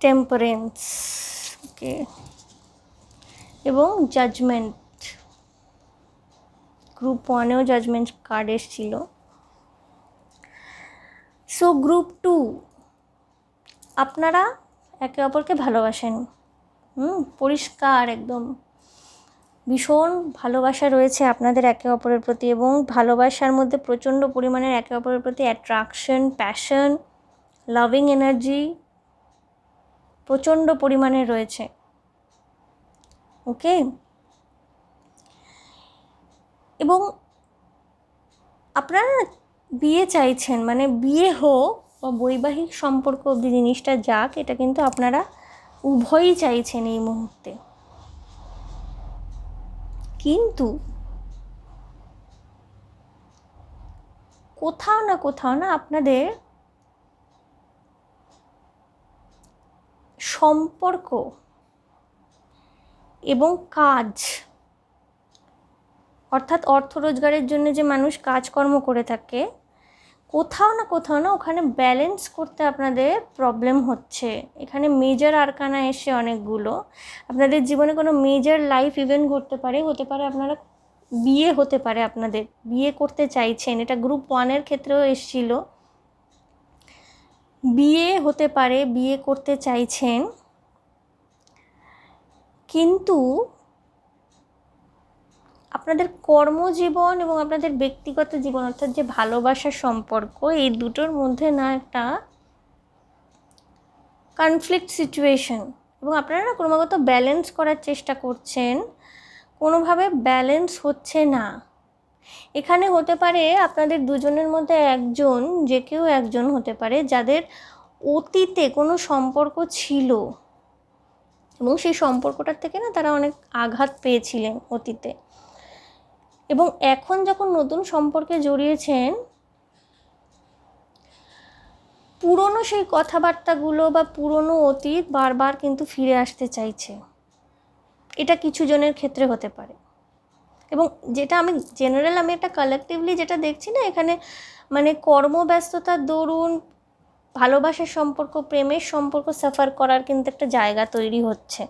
টেম্পারেন্স, ওকে, এবং জাজমেন্ট। গ্রুপ 1এও জাজমেন্ট কার্ড এসেছিল। সো গ্রুপ 2, আপনারা একে অপরকে ভালোবাসেন, পরিষ্কার একদম ভীষণ ভালোবাসা রয়েছে আপনাদের একে অপরের প্রতি, এবং ভালোবাসার মধ্যে প্রচণ্ড পরিমাণের একে অপরের প্রতি অ্যাট্রাকশন, প্যাশন, লাভিং এনার্জি প্রচণ্ড পরিমাণে রয়েছে। ওকে, এবং আপনারা বিয়ে চাইছেন, মানে বিয়ে হোক বা বৈবাহিক সম্পর্ক অবধি জিনিসটা যাক, এটা কিন্তু আপনারা উভয়ই চাইছেন এই মুহূর্তে। কিন্তু কোথাও না আপনাদের সম্পর্ক এবং কাজ, অর্থাৎ অর্থ রোজগারের জন্য যে মানুষ কাজকর্ম করে থাকে, কোথাও না ওখানে ব্যালেন্স করতে আপনাদের প্রবলেম হচ্ছে। এখানে মেজর আরকানা এসে অনেকগুলো, আপনাদের জীবনে কোনো মেজর লাইফ ইভেন্ট হতে পারে আপনারা বিয়ে হতে পারে, আপনাদের বিয়ে করতে চাইছেন, এটা গ্রুপ 1-এর ক্ষেত্রেও এসেছিল। বিয়ে হতে পারে, বিয়ে করতে চাইছেন, কিন্তু আপনাদের কর্মজীবন এবং আপনাদের ব্যক্তিগত জীবন অর্থাৎ যে ভালোবাসার সম্পর্ক, এই দুটোর মধ্যে না একটা কনফ্লিক্ট সিচুয়েশন, এবং আপনারা না ক্রমাগত ব্যালেন্স করার চেষ্টা করছেন, কোনোভাবে ব্যালেন্স হচ্ছে না। এখানে হতে পারে আপনাদের দুজনের মধ্যে একজন, যে কেউ একজন হতে পারে যাদের অতীতে কোনো সম্পর্ক ছিল এবং সেই সম্পর্কটার থেকে না তারা অনেক আঘাত পেয়েছিলেন অতীতে, এবং এখন যখন নতুন সম্পর্কে জড়িয়েছেন, পুরনো সেই কথাবার্তাগুলো বা পুরনো অতীত বারবার কিন্তু ফিরে আসতে চাইছে। এটা কিছু জনের ক্ষেত্রে হতে পারে, এবং যেটা আমি জেনারেল, আমি একটা কালেকটিভলি যেটা দেখছি না এখানে, মানে কর্মব্যস্ততার দরুন ভালোবাসার সম্পর্ক, প্রেমের সম্পর্ক সাফার করার কিন্তু একটা জায়গা তৈরি হচ্ছে।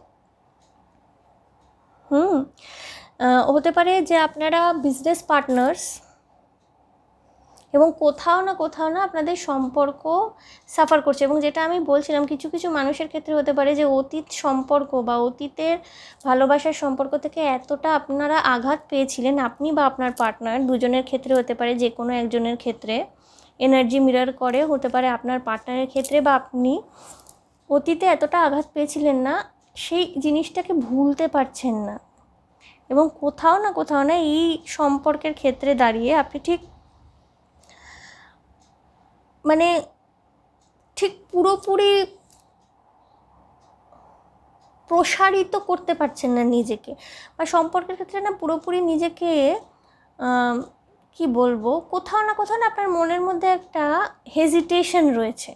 হতে পারে যে আপনারা বিজনেস পার্টনার্স, এবং কোথাও না আপনাদের সম্পর্ক সাফার করছে, এবং যেটা আমি বলছিলাম কিছু কিছু মানুষের ক্ষেত্রে হতে পারে যে অতীত সম্পর্ক বা অতীতের ভালোবাসার সম্পর্ক থেকে এতটা আপনারা আঘাত পেয়েছিলেন, আপনি বা আপনার পার্টনার, দুজনের ক্ষেত্রে হতে পারে, যে কোনো একজনের ক্ষেত্রে এনার্জি মিরর করে, হতে পারে আপনার পার্টনারের ক্ষেত্রে, বা আপনি অতীতে এতটা আঘাত পেয়েছিলেন না, সেই জিনিসটাকে ভুলতে পারছেন না, এবং কোথাও না এই সম্পর্কের ক্ষেত্রে দাঁড়িয়ে আপনি ঠিক পুরোপুরি প্রসারিত করতে পারছেন না নিজেকে, বা সম্পর্কের ক্ষেত্রে না পুরোপুরি নিজেকে কি বলবো, কোথাও না আপনার মনের মধ্যে একটা হেজিটেশন রয়েছে,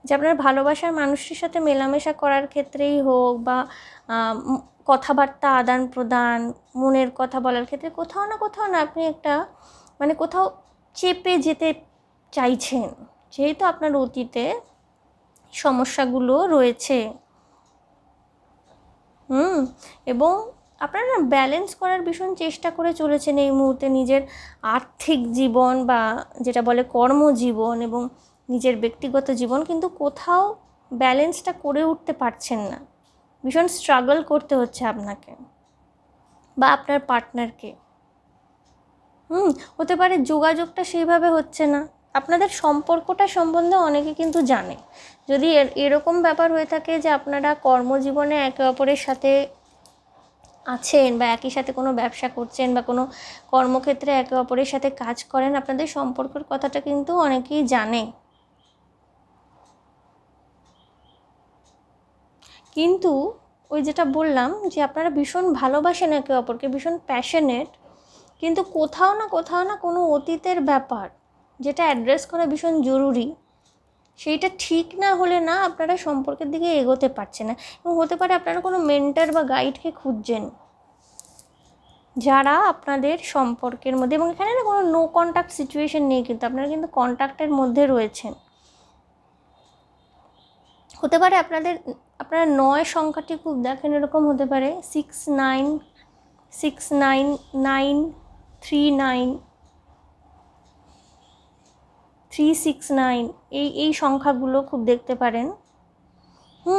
যে আপনার ভালোবাসার মানুষটির সাথে মেলামেশা করার ক্ষেত্রেই হোক, বা কথাবার্তা আদান প্রদান, মনের কথা বলার ক্ষেত্রে কোথাও না আপনি একটা কোথাও চেপে যেতে চাইছেন, যেহেতু আপনার অতীতে সমস্যাগুলো রয়েছে। এবং আপনারা ব্যালেন্স করার ভীষণ চেষ্টা করে চলেছেন এই মুহূর্তে নিজের আর্থিক জীবন, বা যেটা বলে কর্মজীবন, এবং নিজের ব্যক্তিগত জীবন, কিন্তু কোথাও ব্যালেন্সটা করে উঠতে পারছেন না, ভীষণ স্ট্রাগল করতে হচ্ছে আপনাকে বা আপনার পার্টনারকে। হতে পারে যোগাযোগটা সেইভাবে হচ্ছে না, আপনাদের সম্পর্কটা সম্বন্ধে অনেকে কিন্তু জানে। যদি এরকম ব্যাপার হয়ে থাকে যে আপনারা কর্মজীবনে একে অপরের সাথে আছেন, বা একই সাথে কোনো ব্যবসা করছেন, বা কোনো কর্মক্ষেত্রে একে অপরের সাথে কাজ করেন, আপনাদের সম্পর্কের কথাটা কিন্তু অনেকেই জানে। কিন্তু ওই যেটা বললাম যে আপনারা ভীষণ ভালোবাসেন একে অপরকে, ভীষণ প্যাশনেট, কিন্তু কোথাও না কোনো অতীতের ব্যাপার যেটা অ্যাড্রেস করা ভীষণ জরুরি, সেইটা ঠিক না হলে না আপনারা সম্পর্কের দিকে এগোতে পারছে না। এবং হতে পারে আপনারা কোনো মেন্টর বা গাইডকে খুঁজছেন, যারা আপনাদের সম্পর্কের মধ্যে, এবং এখানে না কোনো নো কন্ট্যাক্ট সিচুয়েশন নেই, কিন্তু আপনারা কিন্তু কন্ট্যাক্টের মধ্যে রয়েছেন। হতে পারে আপনারা 9 সংখ্যাটি খুব দেখেন, এরকম হতে পারে 696939 এই সংখ্যাগুলো খুব দেখতে পারেন।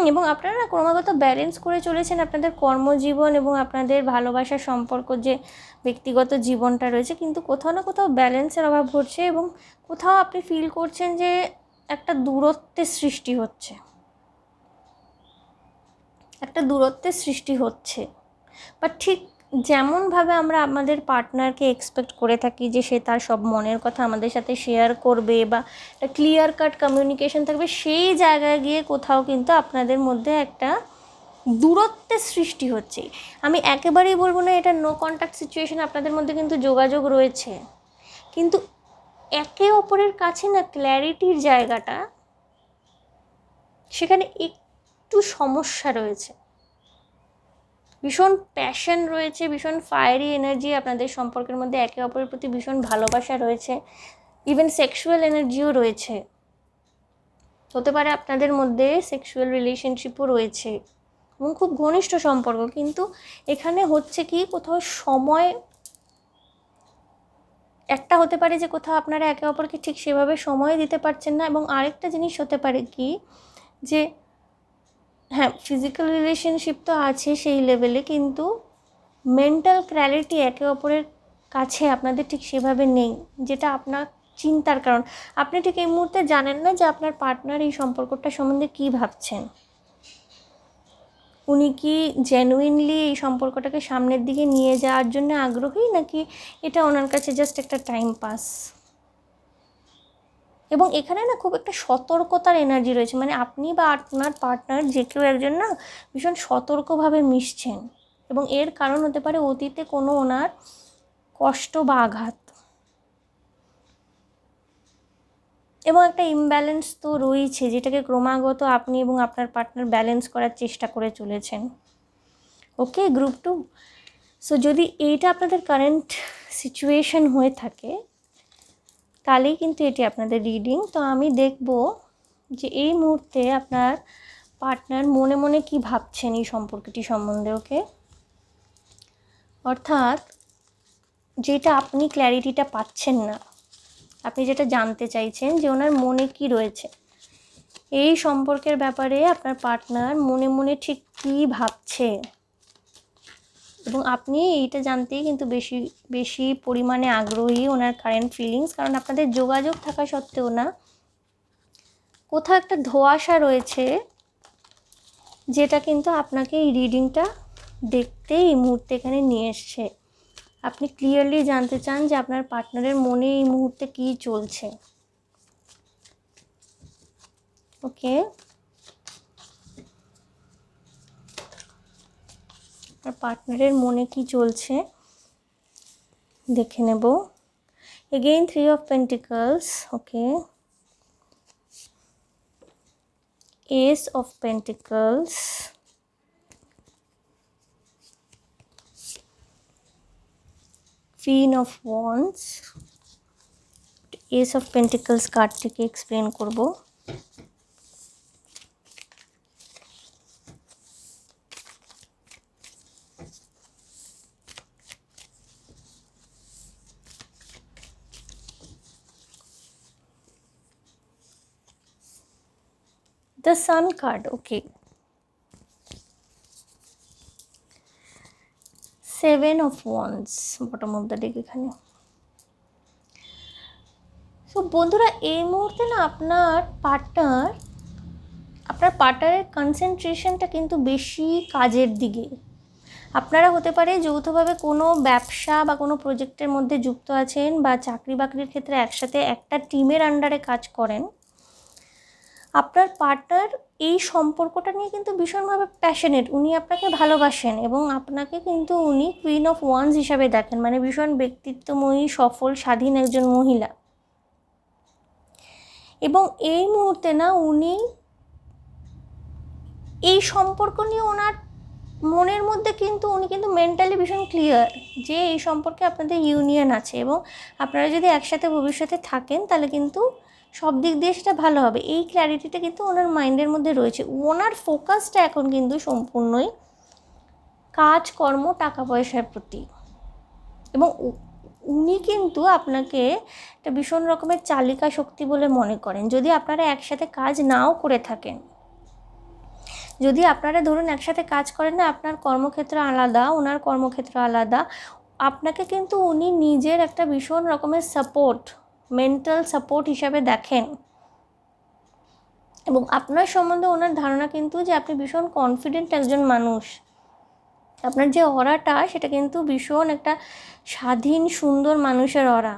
এবং আপনারা ক্রমাগত ব্যালেন্স করে চলেছেন আপনাদের কর্মজীবন এবং আপনাদের ভালোবাসার সম্পর্ক, যে ব্যক্তিগত জীবনটা রয়েছে, কিন্তু কোথাও না কোথাও ব্যালেন্সের অভাব ঘটছে, এবং কোথাও আপনি ফিল করছেন যে একটা দূরত্বের সৃষ্টি হচ্ছে। বা ঠিক যেমনভাবে আমরা আমাদের পার্টনারকে এক্সপেক্ট করে থাকি যে সে তার সব মনের কথা আমাদের সাথে শেয়ার করবে, বা একটা ক্লিয়ার কাট কমিউনিকেশন থাকবে, সেই জায়গায় গিয়ে কোথাও কিন্তু আপনাদের মধ্যে একটা দূরত্বের সৃষ্টি হচ্ছে। আমি একেবারেই বলবো না এটা নো কন্ট্যাক্ট সিচুয়েশন, আপনাদের মধ্যে কিন্তু যোগাযোগ রয়েছে, কিন্তু একে অপরের কাছে না ক্ল্যারিটির জায়গাটা, সেখানে একটু সমস্যা রয়েছে। ভীষণ প্যাশন রয়েছে, ভীষণ ফায়ারি এনার্জি আপনাদের সম্পর্কের মধ্যে, একে অপরের প্রতি ভীষণ ভালোবাসা রয়েছে, ইভেন সেক্সুয়াল এনার্জিও রয়েছে, হতে পারে আপনাদের মধ্যে সেক্সুয়াল রিলেশনশিপও রয়েছে এবং খুব ঘনিষ্ঠ সম্পর্ক। কিন্তু এখানে হচ্ছে কি, কোথাও সময় একটা হতে পারে যে কোথাও আপনারা একে অপরকে ঠিক সেভাবে সময় দিতে পারছেন না, এবং আরেকটা জিনিস হতে পারে কি, যে হ্যাঁ ফিজিক্যাল রিলেশনশিপ তো আছে সেই লেভেলে, কিন্তু মেন্টাল ক্ল্যারিটি একে অপরের কাছে আপনাদের ঠিক সেভাবে নেই, যেটা আপনার চিন্তার কারণ। আপনি ঠিক এই মুহূর্তে জানেন না যে আপনার পার্টনার এই সম্পর্কটা সম্বন্ধে কী ভাবছেন। উনি কি জেনুইনলি এই সম্পর্কটাকে সামনের দিকে নিয়ে যাওয়ার জন্য আগ্রহী, নাকি এটা ওনার কাছে জাস্ট একটা টাইম পাস। এবং এখানে না খুব একটা সতর্কতার এনার্জি রয়েছে, মানে আপনি বা আপনার পার্টনার যে কেউ একজন না ভীষণ সতর্কভাবে মিশছেন, এবং এর কারণ হতে পারে অতীতে কোনো ওনার কষ্ট বা আঘাত, এবং একটা ইমব্যালেন্স তো রয়েছে যেটাকে ক্রমাগত আপনি এবং আপনার পার্টনার ব্যালেন্স করার চেষ্টা করে চলেছেন। ওকে গ্রুপ 2, সো যদি এইটা আপনাদের কারেন্ট সিচুয়েশন হয়ে থাকে তাহলেই কিন্তু এটি আপনাদের রিডিং। তো আমি দেখব যে এই মুহূর্তে আপনার পার্টনার মনে মনে কি ভাবছেন এই সম্পর্কটি সম্বন্ধে। ওকে, অর্থাৎ যেটা আপনি ক্ল্যারিটিটা পাচ্ছেন না, আপনি যেটা জানতে চাইছেন যে ওনার মনে কি রয়েছে এই সম্পর্কের ব্যাপারে, আপনার পার্টনার মনে মনে ঠিক কী ভাবছে, এবং আপনি এইটা জানতেই কিন্তু বেশি বেশি পরিমাণে আগ্রহী ওনার কারেন্ট ফিলিংস। কারণ আপনাদের যোগাযোগ থাকা সত্ত্বেও না কোথাও একটা ধোঁয়াশা রয়েছে, যেটা কিন্তু আপনাকে এই রিডিংটা দেখতে এই মুহূর্তে এখানে নিয়ে এসছে। আপনি ক্লিয়ারলি জানতে চান যে আপনার পার্টনারের মনে এই মুহূর্তে কী চলছে। ওকে, আপনার পার্টনারের মনে কি চলছে দেখে নেব। Again 3 of Pentacles, okay, Ace of Pentacles, Queen of Wands, Ace of Pentacles card থেকে এক্সপ্লেন করব। The Sun card, okay. 7 of Wands, bottom of the deck এখানে। সো বন্ধুরা, এই মুহূর্তে না আপনার পার্টনারের কনসেন্ট্রেশনটা কিন্তু বেশি কাজের দিকে। আপনারা হতে পারে যৌথভাবে কোনো ব্যবসা বা কোনো প্রজেক্টের মধ্যে যুক্ত আছেন, বা চাকরি বাকরির ক্ষেত্রে একসাথে একটা টিমের আন্ডারে কাজ করেন। আপনার পার্টনার এই সম্পর্কটা নিয়ে কিন্তু ভীষণভাবে প্যাশনেট, উনি আপনাকে ভালোবাসেন, এবং আপনাকে কিন্তু উনি কুইন অফ ওয়ান্স হিসাবে দেখেন, মানে ভীষণ ব্যক্তিত্বময়ী, সফল, স্বাধীন একজন মহিলা। এবং এই মুহূর্তে না উনি এই সম্পর্ক নিয়ে ওনার মনের মধ্যে কিন্তু উনি কিন্তু মেন্টালি ভীষণ ক্লিয়ার যে এই সম্পর্কে আপনাদের ইউনিয়ন আছে, এবং আপনারা যদি একসাথে ভবিষ্যতে থাকেন তাহলে কিন্তু সব দিক দিয়ে সেটা ভালো হবে। এই ক্ল্যারিটিটা কিন্তু ওনার মাইন্ডের মধ্যে রয়েছে। ওনার ফোকাসটা এখন কিন্তু সম্পূর্ণই কাজকর্ম, টাকা পয়সার প্রতি, এবং উনি কিন্তু আপনাকে একটা ভীষণ রকমের চালিকা শক্তি বলে মনে করেন। যদি আপনারা একসাথে কাজ নাও করে থাকেন, যদি আপনারা ধরুন একসাথে কাজ করেন না, আপনার কর্মক্ষেত্র আলাদা, ওনার কর্মক্ষেত্র আলাদা, আপনাকে কিন্তু উনি নিজের একটা ভীষণ রকমের সাপোর্ট, মেন্টাল সাপোর্ট হিসাবে দেখেন। এবং আপনার সম্বন্ধে ওনার ধারণা কিন্তু যে আপনি ভীষণ কনফিডেন্ট একজন মানুষ। আপনার যে অরাটা সেটা কিন্তু ভীষণ একটা স্বাধীন সুন্দর মানুষের অরা,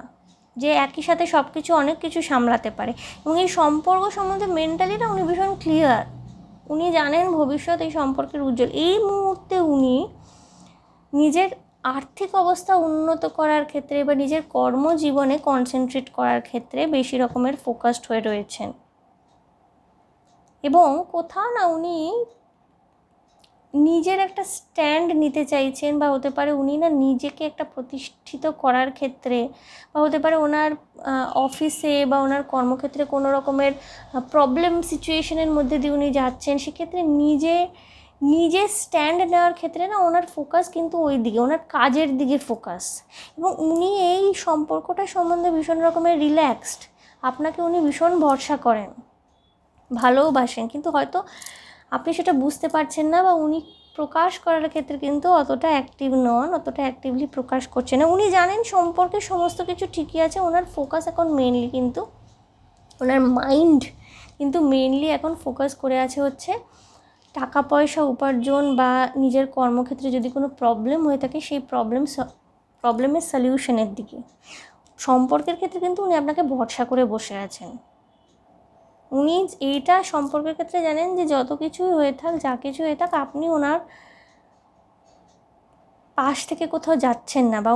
যে একই সাথে সব কিছু অনেক কিছু সামলাতে পারে। এবং এই সম্পর্ক সম্বন্ধে মেন্টালি না উনি ভীষণ ক্লিয়ার, উনি জানেন ভবিষ্যৎ এই সম্পর্কের উজ্জ্বল। এই মুহূর্তে উনি নিজের আর্থিক অবস্থা উন্নত করার ক্ষেত্রে বা নিজের কর্মজীবনে কনসেন্ট্রেট করার ক্ষেত্রে বেশি রকমের ফোকাসড হয়ে রয়েছেন। এবং কোথাও না উনি নিজের একটা স্ট্যান্ড নিতে চাইছেন, বা হতে পারে উনি না নিজেকে একটা প্রতিষ্ঠিত করার ক্ষেত্রে, বা হতে পারে ওনার অফিসে বা ওনার কর্মক্ষেত্রে কোনো রকমের প্রবলেম সিচুয়েশনের মধ্যে দিয়ে উনি যাচ্ছেন, সেক্ষেত্রে নিজের স্ট্যান্ড নেওয়ার ক্ষেত্রে না ওনার ফোকাস কিন্তু ওই দিকে, ওনার কাজের দিকে ফোকাস। এবং উনি এই সম্পর্কটা সম্বন্ধে ভীষণ রকমের রিল্যাক্সড, আপনাকে উনি ভীষণ ভরসা করেন, ভালোবাসেন, কিন্তু হয়তো আপনি সেটা বুঝতে পারছেন না, বা উনি প্রকাশ করার ক্ষেত্রে কিন্তু অতটা অ্যাক্টিভ নন, অতটা অ্যাক্টিভলি প্রকাশ করছে না। উনি জানেন সম্পর্কে সমস্ত কিছু ঠিকই আছে, ওনার ফোকাস এখন মেনলি কিন্তু ওনার মাইন্ড কিন্তু মেনলি এখন ফোকাস করে আছে হচ্ছে টাকা পয়সা উপার্জন, বা নিজের কর্মক্ষেত্রে যদি কোনো প্রবলেম হয়ে থাকে সেই প্রবলেমের সলিউশনের দিকে। সম্পর্কের ক্ষেত্রে কিন্তু উনি আপনাকে ভরসা করে বসে আছেন। উনি এইটা সম্পর্কের ক্ষেত্রে জানেন যে যত কিছুই হয়ে থাক, যা কিছু হয়ে থাক, আপনি ওনার পাশ থেকে কোথাও যাচ্ছেন না, বা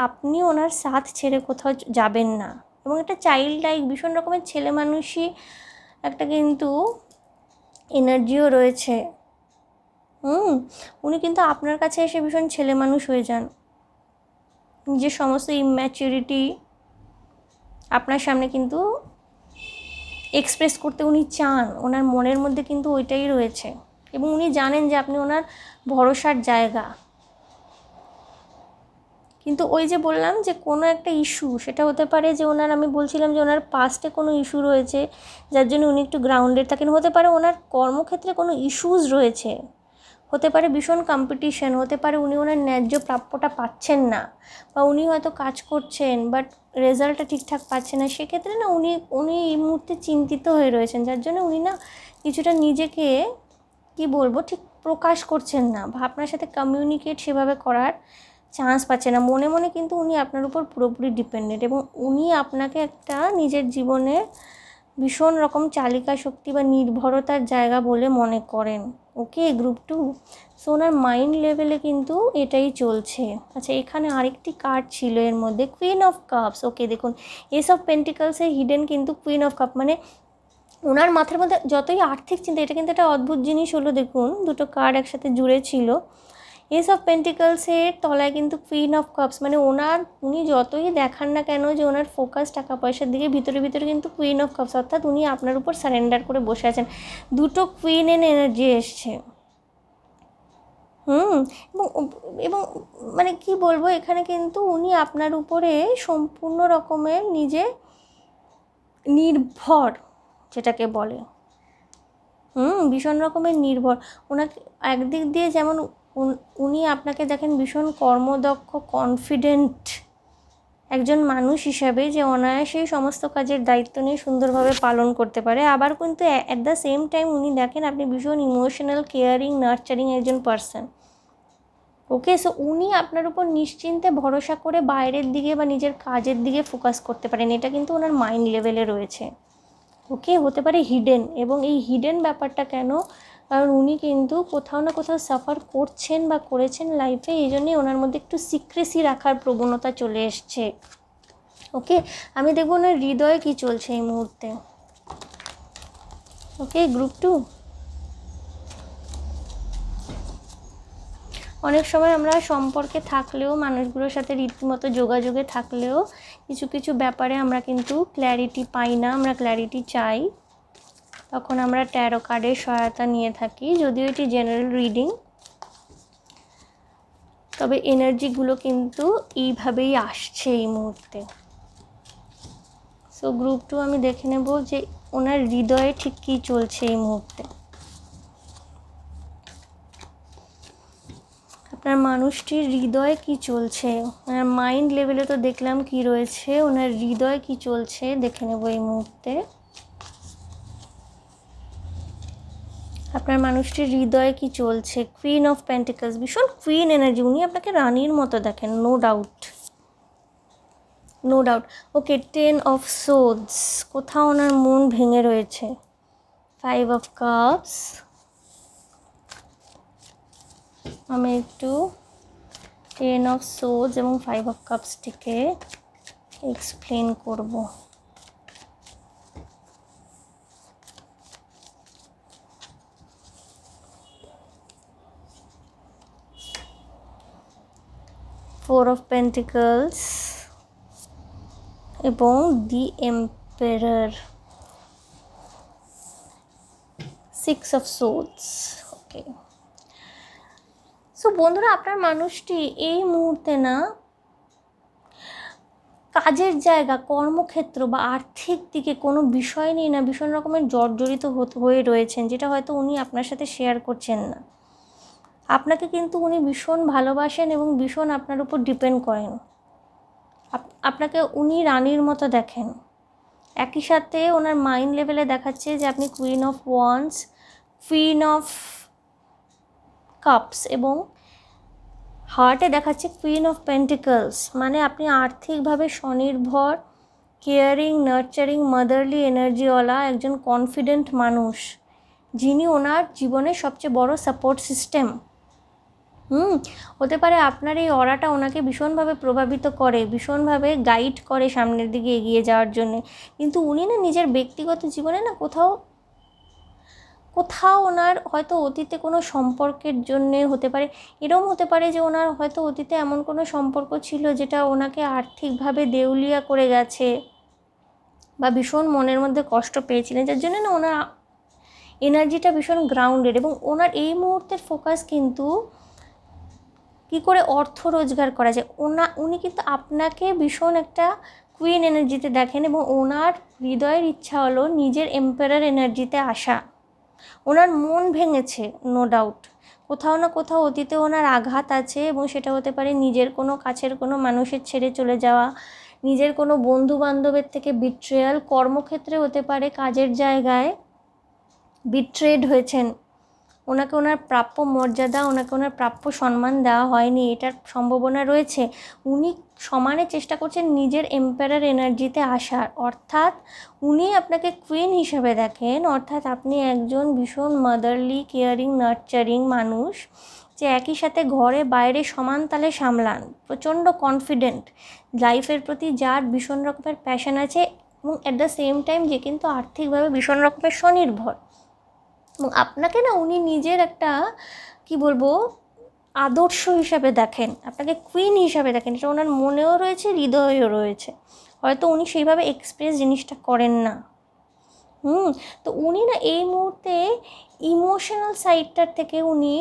আপনি ওনার সাথ ছেড়ে কোথাও যাবেন না। এবং একটা চাইল্ড লাইক ভীষণ রকমের ছেলে মানুষই একটা কিন্তু এনার্জিও রয়েছে। উনি কিন্তু আপনার কাছে এসে ভীষণ ছেলে মানুষ হয়ে যান, নিজের সমস্ত ইম্যাচুরিটি আপনার সামনে কিন্তু এক্সপ্রেস করতে উনি চান, ওনার মনের মধ্যে কিন্তু ওইটাই রয়েছে। এবং উনি জানেন যে আপনি ওনার ভরসার জায়গা। কিন্তু ওই যে বললাম যে কোনো একটা ইস্যু, সেটা হতে পারে যে আমি বলছিলাম যে ওনার পাস্টে কোনো ইস্যু রয়েছে যার জন্য উনি একটু গ্রাউন্ডেড থাকেন, হতে পারে ওনার কর্মক্ষেত্রে কোনো ইস্যুস রয়েছে, হতে পারে ভীষণ কম্পিটিশন, হতে পারে উনি ওনার ন্যায্য প্রাপ্যটা পাচ্ছেন না, বা উনি হয়তো কাজ করছেন বাট রেজাল্টটা ঠিকঠাক পাচ্ছেন না। সেক্ষেত্রে না উনি এই মুহূর্তে চিন্তিত হয়ে রয়েছেন, যার জন্য উনি না কিছুটা নিজেকে কি বলবো ঠিক প্রকাশ করছেন না, বা আপনার সাথে কমিউনিকেট সেভাবে করার চান্স পাচ্ছে না। মনে মনে কিন্তু উনি আপনার উপর পুরোপুরি ডিপেন্ডেন্ট, এবং উনি আপনাকে একটা নিজের জীবনে ভীষণ রকম চালিকা শক্তি বা নির্ভরতার জায়গা বলে মনে করেন। ওকে গ্রুপ 2। সো ওনার মাইন্ড লেভেলে কিন্তু এটাই চলছে। আচ্ছা, এখানে আরেকটি কার্ড ছিল এর মধ্যে, কুইন অফ কাপস। ওকে দেখুন, এস অফ পেন্টিকলসের হিডেন কিন্তু কুইন অফ কাপ, মানে ওনার মাথার মধ্যে যতই আর্থিক চিন্তা, এটা কিন্তু একটা অদ্ভুত জিনিস হলো। দেখুন দুটো কার্ড একসাথে জুড়ে ছিল। এস অফ পেন্টিকলসের তলায় কিন্তু কুইন অফ কাপস, মানে উনি যতই দেখান না কেন যে ওনার ফোকাস টাকা পয়সার দিকে, ভিতরে ভিতরে কিন্তু কুইন অফ কাপস, অর্থাৎ উনি আপনার উপর সারেন্ডার করে বসে আছেন। দুটো কুইন এন এনার্জি এসছে। এবং এবং মানে কি বলবো, এখানে কিন্তু উনি আপনার উপরে সম্পূর্ণ রকমের নিজে নির্ভর, যেটাকে বলে ভীষণ রকমের নির্ভর। ওনাকে একদিক দিয়ে যেমন উনি আপনাকে দেখেন ভীষণ কর্মদক্ষ, কনফিডেন্ট একজন মানুষ হিসাবে, যে অনায়াসেই সমস্ত কাজের দায়িত্ব নিয়ে সুন্দরভাবে পালন করতে পারে। আবার কিন্তু অ্যাট দ্য সেম টাইম উনি দেখেন আপনি ভীষণ ইমোশনাল, কেয়ারিং, নার্চারিং একজন পার্সন। ওকে, সো উনি আপনার উপর নিশ্চিন্তে ভরসা করে বাইরের দিকে বা নিজের কাজের দিকে ফোকাস করতে পারেন। এটা কিন্তু ওনার মাইন্ড লেভেলে রয়েছে। ওকে, হতে পারে হিডেন। এবং এই হিডেন ব্যাপারটা কেন, কারণ উনি কিন্তু কোথাও না কোথাও সাফার করছেন বা করেছেন লাইফে, এই জন্যই ওনার মধ্যে একটু সিক্রেসি রাখার প্রবণতা চলে এসছে। ওকে, আমি দেখবো ওনার হৃদয়ে কী চলছে এই মুহূর্তে। ওকে গ্রুপ 2। অনেক সময় আমরা সম্পর্কে থাকলেও, মানুষগুলোর সাথে রীতিমতো যোগাযোগে থাকলেও কিছু কিছু ব্যাপারে আমরা কিন্তু ক্ল্যারিটি পাই না, আমরা ক্ল্যারিটি চাই, তখন আমরা ট্যারো কার্ডের সহায়তা নিয়ে থাকি। যদিও এটি জেনারেল রিডিং, তবে এনার্জিগুলো কিন্তু এইভাবেই আসছে এই মুহূর্তে। সো গ্রুপ 2 আমি দেখে নেব যে ওনার হৃদয়ে ঠিক কী চলছে এই মুহূর্তে। আপনার মানুষটির হৃদয়ে কী চলছে, ওনার মাইন্ড লেভেলে তো দেখলাম কি রয়েছে, ওনার হৃদয়ে কী চলছে দেখে নেব এই মুহূর্তে। আপনার মানুষটির হৃদয়ে কি চলছে, কুইন অফ পেন্টিকলস, ভীষণ কুইন এনার্জি, উনি আপনাকে রানীর মতো দেখেন, no doubt. Okay, 10 of swords, কোথাও ওনার মন ভেঙে রয়েছে। 5 অফ কাপস, আমি একটু 10 অফ সোর্ডস এবং 5 অফ কাপসটিকে এক্সপ্লেন করব। ফোর অফ পেন্টিকলস এবং the emperor, six of swords. Okay, so বন্ধুরা, আপনার মানুষটি এই মুহূর্তে না কাজের জায়গা, কর্মক্ষেত্র বা আর্থিক দিকে কোনো বিষয় নিয়ে না ভীষণ রকমের জর্জরিত হয়ে রয়েছেন, যেটা হয়তো উনি আপনার সাথে শেয়ার করছেন না। আপনাকে কিন্তু উনি ভীষণ ভালোবাসেন এবং ভীষণ আপনার উপর ডিপেন্ড করেন। আপনাকে উনি রানীর মতো দেখেন। একই সাথে ওনার মাইন্ড লেভেলে দেখাচ্ছে যে আপনি queen of wands, queen of cups এবং হার্টে দেখাচ্ছে কুইন অফ পেন্টিকলস। মানে আপনি আর্থিকভাবে স্বনির্ভর, কেয়ারিং, নার্চারিং, মাদারলি এনার্জিওয়ালা একজন কনফিডেন্ট মানুষ, যিনি ওনার জীবনের সবচেয়ে বড় সাপোর্ট সিস্টেম। হতে পারে আপনার এই অরাটা ওনাকে ভীষণভাবে প্রভাবিত করে, ভীষণভাবে গাইড করে সামনের দিকে এগিয়ে যাওয়ার জন্যে। কিন্তু উনি না নিজের ব্যক্তিগত জীবনে না কোথাও ওনার হয়তো অতীতে কোনো সম্পর্কের জন্যে হতে পারে, এরকম হতে পারে যে ওনার হয়তো অতীতে এমন কোনো সম্পর্ক ছিল যেটা ওনাকে আর্থিকভাবে দেউলিয়া করে গেছে বা ভীষণ মনের মধ্যে কষ্ট পেয়েছিলেন, যার জন্য না ওনার এনার্জিটা ভীষণ গ্রাউন্ডেড। এবং ওনার এই মুহূর্তের ফোকাস কিন্তু কী করে অর্থ রোজগার করা যায়। উনি কিন্তু আপনাকে ভীষণ একটা কুইন এনার্জিতে দেখেন এবং ওনার হৃদয়ের ইচ্ছা হলো নিজের এম্পারার এনার্জিতে আসা। ওনার মন ভেঙেছে, নো ডাউট। কোথাও না কোথাও অতীতে ওনার আঘাত আছে এবং সেটা হতে পারে নিজের কোনো কাছের কোনো মানুষের ছেড়ে চলে যাওয়া, নিজের কোনো বন্ধু বান্ধবের থেকে বিট্রেয়াল, কর্মক্ষেত্রে হতে পারে কাজের জায়গায় বিট্রেড হয়েছেন, ওনাকে ওনার প্রাপ্য মর্যাদা, ওনাকে ওনার প্রাপ্য সম্মান দেওয়া হয়নি, এটার সম্ভাবনা রয়েছে। উনি সমানে চেষ্টা করছেন নিজের এম্পারার এনার্জিতে আসার, অর্থাৎ উনি আপনাকে কুইন হিসাবে দেখেন। অর্থাৎ আপনি একজন ভীষণ মাদারলি, কেয়ারিং, নার্চারিং মানুষ, যে একই সাথে ঘরে বাইরে সমান তালে সামলান, প্রচণ্ড কনফিডেন্ট, লাইফের প্রতি যার ভীষণ রকমের প্যাশন আছে এবং অ্যাট দ্য সেম টাইম যে কিন্তু আর্থিকভাবে ভীষণ রকমের স্বনির্ভর। এবং আপনাকে না উনি নিজের একটা কি বলবো আদর্শ হিসাবে দেখেন, আপনাকে কুইন হিসাবে দেখেন। এটা ওনার মনেও রয়েছে, হৃদয়েও রয়েছে, হয়তো উনি সেইভাবে এক্সপ্রেস জিনিসটা করেন না। তো উনি না এই মুহূর্তে ইমোশনাল সাইডটার থেকে উনি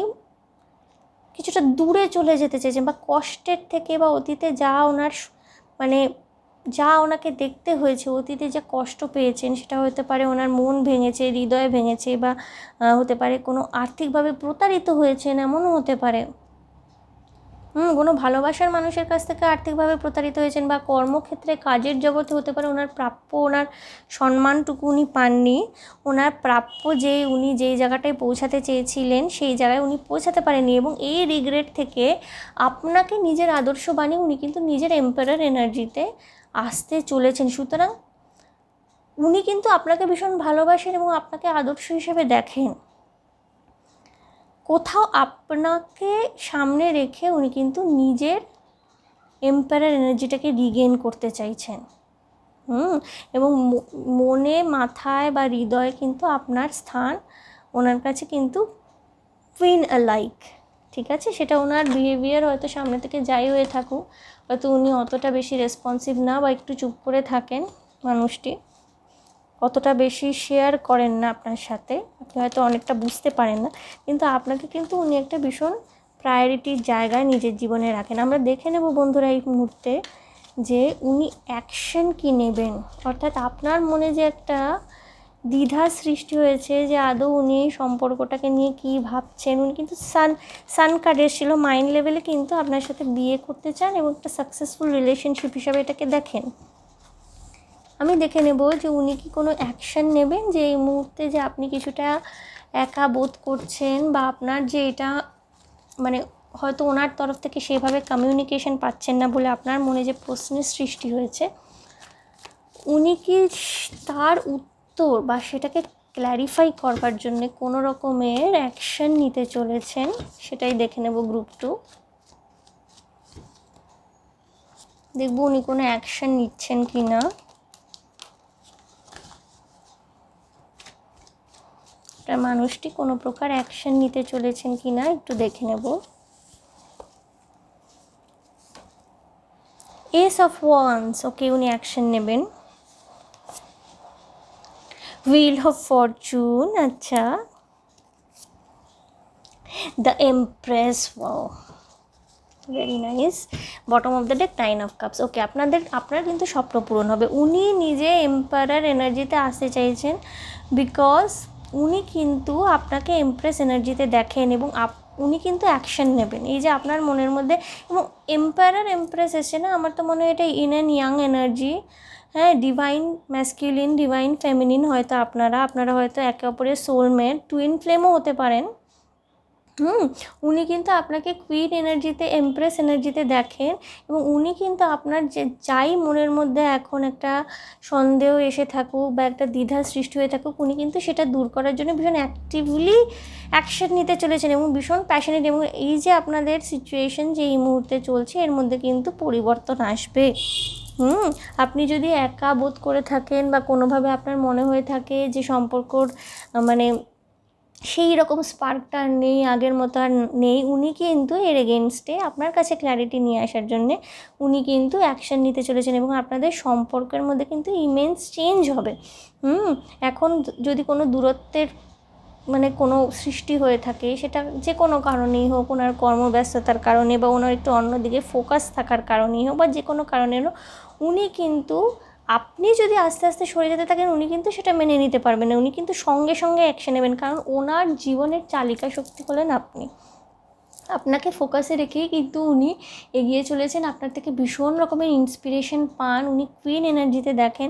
কিছুটা দূরে চলে যেতে চাইছেন, বা কষ্টের থেকে বা অতীতে যা ওনার মানে যা ওনাকে দেখতে হয়েছে, অতীতে যা কষ্ট পেয়েছেন, সেটা হতে পারে ওনার মন ভেঙেছে, হৃদয় ভেঙেছে, বা হতে পারে কোনো আর্থিকভাবে প্রতারিত হয়েছেন, এমনও হতে পারে। কোনো ভালোবাসার মানুষের কাছ থেকে আর্থিকভাবে প্রতারিত হয়েছেন, বা কর্মক্ষেত্রে কাজের জগতে হতে পারে ওনার প্রাপ্য, ওনার সম্মানটুকু উনি পাননি, ওনার প্রাপ্য যে উনি যেই জায়গাটায় পৌঁছাতে চেয়েছিলেন সেই জায়গায় উনি পৌঁছাতে পারেননি। এবং এই রিগ্রেট থেকে আপনাকে নিজের আদর্শ বানিয়ে উনি কিন্তু নিজের এম্পারার এনার্জিতে আসতে চলেছেন। সুতরাং উনি কিন্তু আপনাকে ভীষণ ভালোবাসেন এবং আপনাকে আদর্শ হিসেবে দেখেন। কোথাও আপনাকে সামনে রেখে উনি কিন্তু নিজের এম্পায়ার এনার্জিটাকে রিগেইন করতে চাইছেন। এবং মনে, মাথায় বা হৃদয়ে কিন্তু আপনার স্থান ওনার কাছে কিন্তু কুইন অ্যালাইক, ঠিক আছে? সেটা ওনার বিহেভিয়ার হয়তো সামনে থেকে যাই হয়ে থাকুক, হয়তো উনি অতটা বেশি রেসপন্সিভ না বা একটু চুপ করে থাকেন, মানুষটি অতটা বেশি শেয়ার করেন না আপনার সাথে, আপনি হয়তো অনেকটা বুঝতে পারেন না, কিন্তু আপনাকে কিন্তু উনি একটা ভীষণ প্রায়োরিটির জায়গায় নিজের জীবনে রাখেন। আমরা দেখে নেব বন্ধুরা এই মুহূর্তে যে উনি অ্যাকশন কী নেবেন। অর্থাৎ আপনার মনে যে একটা দ্বিধা সৃষ্টি হয়েছে যে আদৌ উনি এই সম্পর্কটাকে নিয়ে কী ভাবছেন, উনি কিন্তু সান কার্ড এসেছিল মাইন্ড লেভেলে, কিন্তু আপনার সাথে বিয়ে করতে চান এবং একটা সাকসেসফুল রিলেশনশিপ হিসাবে এটাকে দেখেন। আমি দেখে নেব যে উনি কি কোনো অ্যাকশন নেবেন, যে এই মুহূর্তে যে আপনি কিছুটা একা বোধ করছেন, বা আপনার যে এটা মানে হয়তো ওনার তরফ থেকে সেভাবে কমিউনিকেশন পাচ্ছেন না বলে আপনার মনে যে প্রশ্নের সৃষ্টি হয়েছে, উনি কি তার উত্তর বা সেটাকে ক্ল্যারিফাই করবার জন্যে কোনো রকমের অ্যাকশন নিতে চলেছেন, সেটাই দেখে নেব গ্রুপ 2। দেখব উনি কোনো অ্যাকশন নিচ্ছেন কি না। মানুষটি কোনো প্রকার অ্যাকশন নিতে চলেছেন কি না একটু দেখে নেব। এস অফ ওয়ান্স, ওকে উনি অ্যাকশন নেবেন। হুইল অফ ফরচুন, আচ্ছা। The empress, wow very nice. Bottom of the deck nine of cups, okay আপনার কিন্তু স্বপ্ন পূরণ হবে। উনি নিজে এম্পায়ার এনার্জিতে আসতে চাইছেন, বিকজ উনি কিন্তু আপনাকে এমপ্রেস এনার্জিতে দেখেন এবং উনি কিন্তু অ্যাকশন নেবেন এই যে আপনার মনের মধ্যে। এবং এম্পায়ার এমপ্রেস এসে না, আমার তো মনে হয় এটা ইন অ্যান্ড ইয়াং এনার্জি, হ্যাঁ, ডিভাইন ম্যাসকিউলিন ডিভাইন ফেমিনিন, হয়তো আপনারা হয়তো একে অপরের সোলমেট, টুইন ফ্লেমও হতে পারেন। উনি কিন্তু আপনাকে কুইন এনার্জিতে এমপ্রেস এনার্জিতে দেখেন এবং উনি কিন্তু আপনার যে যাই মনের মধ্যে এখন একটা সন্দেহ এসে থাকুক বা একটা দ্বিধা সৃষ্টি হয়ে থাকুক, উনি কিন্তু সেটা দূর করার জন্য ভীষণ অ্যাক্টিভলি অ্যাকশন নিতে চলেছেন এবং ভীষণ প্যাশনেট। এবং এই যে আপনাদের সিচুয়েশন যে এই মুহূর্তে চলছে, এর মধ্যে কিন্তু পরিবর্তন আসবে। আপনি যদি একা বোধ করে থাকেন বা কোনোভাবে আপনার মনে হয়ে থাকে যে সম্পর্কর মানে সেই রকম স্পার্কটা নেই, আগের মতো আর নেই, উনি কিন্তু এর এগেনস্টে আপনার কাছে ক্ল্যারিটি নিয়ে আসার জন্যে উনি কিন্তু অ্যাকশন নিতে চলেছেন এবং আপনাদের সম্পর্কের মধ্যে কিন্তু ইমেন্স চেঞ্জ হবে। এখন যদি কোনো দূরত্বের মানে কোনো সৃষ্টি হয়ে থাকে, সেটা যে কোনো কারণেই হোক, ওনার কর্মব্যস্ততার কারণে বা ওনার একটু অন্যদিকে ফোকাস থাকার কারণেই হোক বা যে কোনো কারণে হোক, উনি কিন্তু আপনি যদি আস্তে আস্তে সরে যেতে থাকেন, উনি কিন্তু সেটা মেনে নিতে পারবেন না। উনি কিন্তু সঙ্গে সঙ্গে অ্যাকশন নেবেন, কারণ ওনার জীবনের চালিকা শক্তি হলেন আপনি। আপনাকে ফোকাসে রেখেই কিন্তু উনি এগিয়ে চলেছেন, আপনার থেকে ভীষণ রকমের ইন্সপিরেশন পান, উনি কুইন এনার্জিতে দেখেন,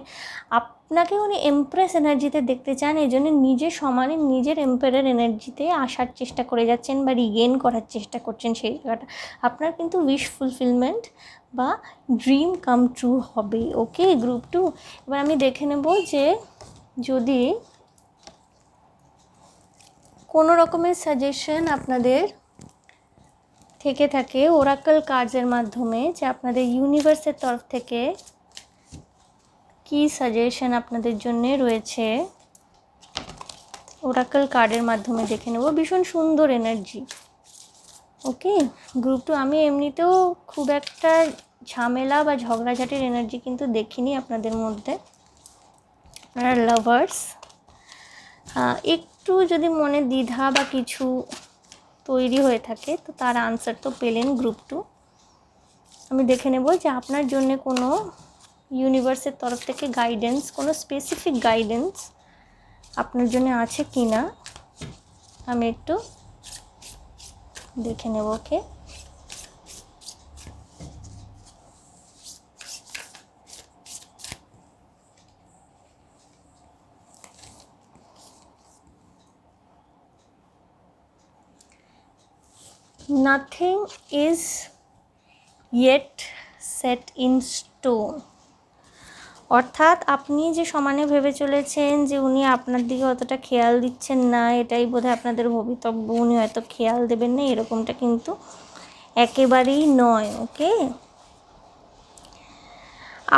আপনাকে উনি এমপ্রেস এনার্জিতে দেখতে চান। এই জন্য নিজের সমানে নিজের এম্পায়ার এনার্জিতে আসার চেষ্টা করে যাচ্ছেন বা রিগেন করার চেষ্টা করছেন সেই জায়গাটা। আপনার কিন্তু উইশ ফুলফিলমেন্ট বা ড্রিম কাম ট্রু হবে। ওকে গ্রুপ 2, এবার আমি দেখে নেব যে যদি কোনো রকমের সাজেশন আপনাদের থেকে থাকে ওরাকল কার্ডসের মাধ্যমে, যে আপনাদের ইউনিভার্সের তরফ থেকে কি সাজেশন আপনাদের জন্য রয়েছে ওরাকল কার্ডের মাধ্যমে দেখে নেব। ভীষণ সুন্দর এনার্জি। ওকে গ্রুপ 2, আমি এমনিতেও খুব একটা ঝামেলা বা ঝগড়াঝাটির এনার্জি কিন্তু দেখিনি আপনাদের মধ্যে। আপনারা লাভার্স, একটু যদি মনে দ্বিধা বা কিছু তৈরি হয়ে থাকে তো তার আনসার তো পেলেন গ্রুপ 2। আমি দেখে নেব যে আপনার জন্য কোনো ইউনিভার্সের তরফ থেকে গাইডেন্স, কোনো স্পেসিফিক গাইডেন্স আপনার জন্য আছে কি না, আমি একটু দেখে নেব। ওকে nothing is yet set in stone, অর্থাৎ আপনি যে সমানে ভেবে চলেছেন যে উনি আপনার দিকে অতটা খেয়াল দিচ্ছেন না, এটাই বোধহয় আপনাদের ভবিতব্য, উনি হয়তো খেয়াল দেবেন না, এরকমটা কিন্তু একেবারেই নয়। ওকে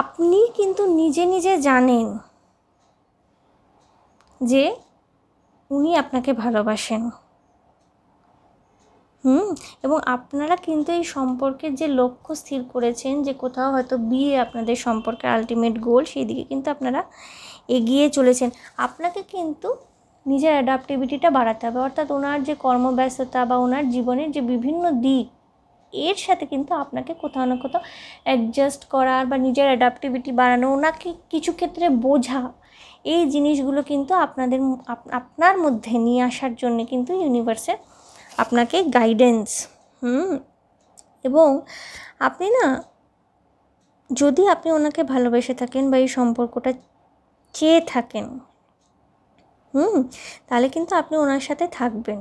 আপনি কিন্তু নিজে নিজে জানেন যে উনি আপনাকে ভালোবাসেন। এবং আপনারা কিন্তু এই সম্পর্কের যে লক্ষ্য স্থির করেছেন, যে কোথাও হয়তো বিয়ে আপনাদের সম্পর্কের আলটিমেট গোল, সেই দিকে কিন্তু আপনারা এগিয়ে চলেছেন। আপনাকে কিন্তু নিজের অ্যাডাপ্টিভিটিটা বাড়াতে হবে, অর্থাৎ ওনার যে কর্মব্যস্ততা বা ওনার জীবনের যে বিভিন্ন দিক, এর সাথে কিন্তু আপনাকে কোথাও না কোথাও অ্যাডজাস্ট করার বা নিজের অ্যাডাপ্টিভিটি বাড়ানো, ওনাকে কিছু ক্ষেত্রে বোঝা, এই জিনিসগুলো কিন্তু আপনার মধ্যে নিয়ে আসার জন্য কিন্তু ইউনিভার্সে আপনাকে গাইডেন্স। এবং আপনি না, যদি আপনি ওনাকে ভালোবেসে থাকেন বা এই সম্পর্কটা চেয়ে থাকেন, তাহলে কিন্তু আপনি ওনার সাথে থাকবেন,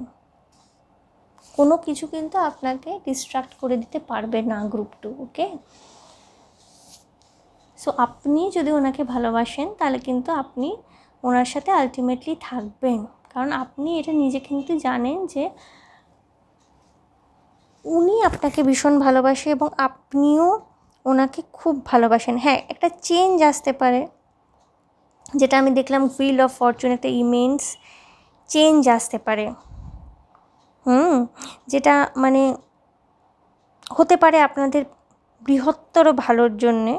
কোনো কিছু কিন্তু আপনাকে ডিস্ট্রাক্ট করে দিতে পারবে না গ্রুপ 2। ওকে সো আপনি যদি ওনাকে ভালোবাসেন তাহলে কিন্তু আপনি ওনার সাথে আলটিমেটলি থাকবেন, কারণ আপনি এটা নিজে কিন্তু জানেন যে উনি আপনাকে ভীষণ ভালোবাসে এবং আপনিও ওনাকে খুব ভালোবাসেন। হ্যাঁ, একটা চেঞ্জ আসতে পারে, যেটা আমি দেখলাম হুইল অফ ফরচুন, একটা ইমেন্স চেঞ্জ আসতে পারে, যেটা মানে হতে পারে আপনাদের বৃহত্তর ভালোর জন্যে।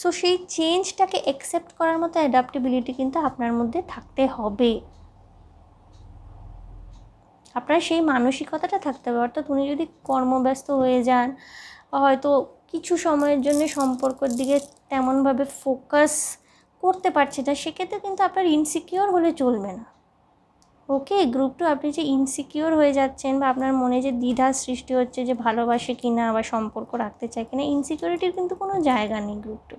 সো সেই চেঞ্জটাকে অ্যাকসেপ্ট করার মতো অ্যাডাপ্টেবিলিটি কিন্তু আপনার মধ্যে থাকতে হবে, আপনার সেই মানসিকতাটা থাকতে হবে। অর্থাৎ উনি যদি কর্মব্যস্ত হয়ে যান, হয়তো কিছু সময়ের জন্য সম্পর্কের দিকে তেমনভাবে ফোকাস করতে পারছে না, সেক্ষেত্রে কিন্তু আপনার ইনসিকিওর হলে চলবে না। ওকে, গ্রুপ 2 আপনি যে ইনসিকিওর হয়ে যাচ্ছেন বা আপনার মনে যে দ্বিধার সৃষ্টি হচ্ছে যে ভালোবাসে কি না বা সম্পর্ক রাখতে চায় কিনা, ইনসিকিউরিটির কিন্তু কোনো জায়গা নেই গ্রুপ 2।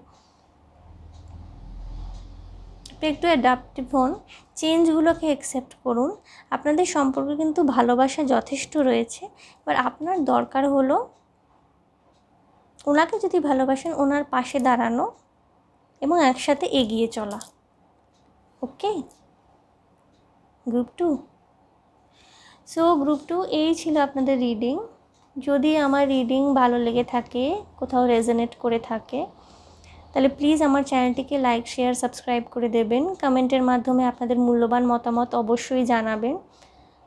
আপনি একটু অ্যাডাপ্টিভ হন, চেঞ্জগুলোকে অ্যাকসেপ্ট করুন। আপনাদের সম্পর্কে কিন্তু ভালোবাসা যথেষ্ট রয়েছে। এবার আপনার দরকার হলো ওনাকে যদি ভালোবাসেন ওনার পাশে দাঁড়ানো এবং একসাথে এগিয়ে চলা। ওকে গ্রুপ 2। সো গ্রুপ 2 এই ছিল আপনাদের রিডিং। যদি আমার রিডিং ভালো লেগে থাকে, কোথাও রেজোনেট করে থাকে, তাহলে প্লিজ আমার চ্যানেলটিকে লাইক শেয়ার সাবস্ক্রাইব করে দেবেন। কমেন্টের মাধ্যমে আপনাদের মূল্যবান মতামত অবশ্যই জানাবেন।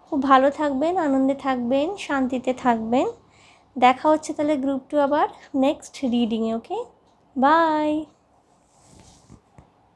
খুব ভালো থাকবেন, আনন্দে থাকবেন, শান্তিতে থাকবেন। দেখা হচ্ছে তাহলে গ্রুপ 2 আবার নেক্সট রিডিংয়ে। ওকে, বাই।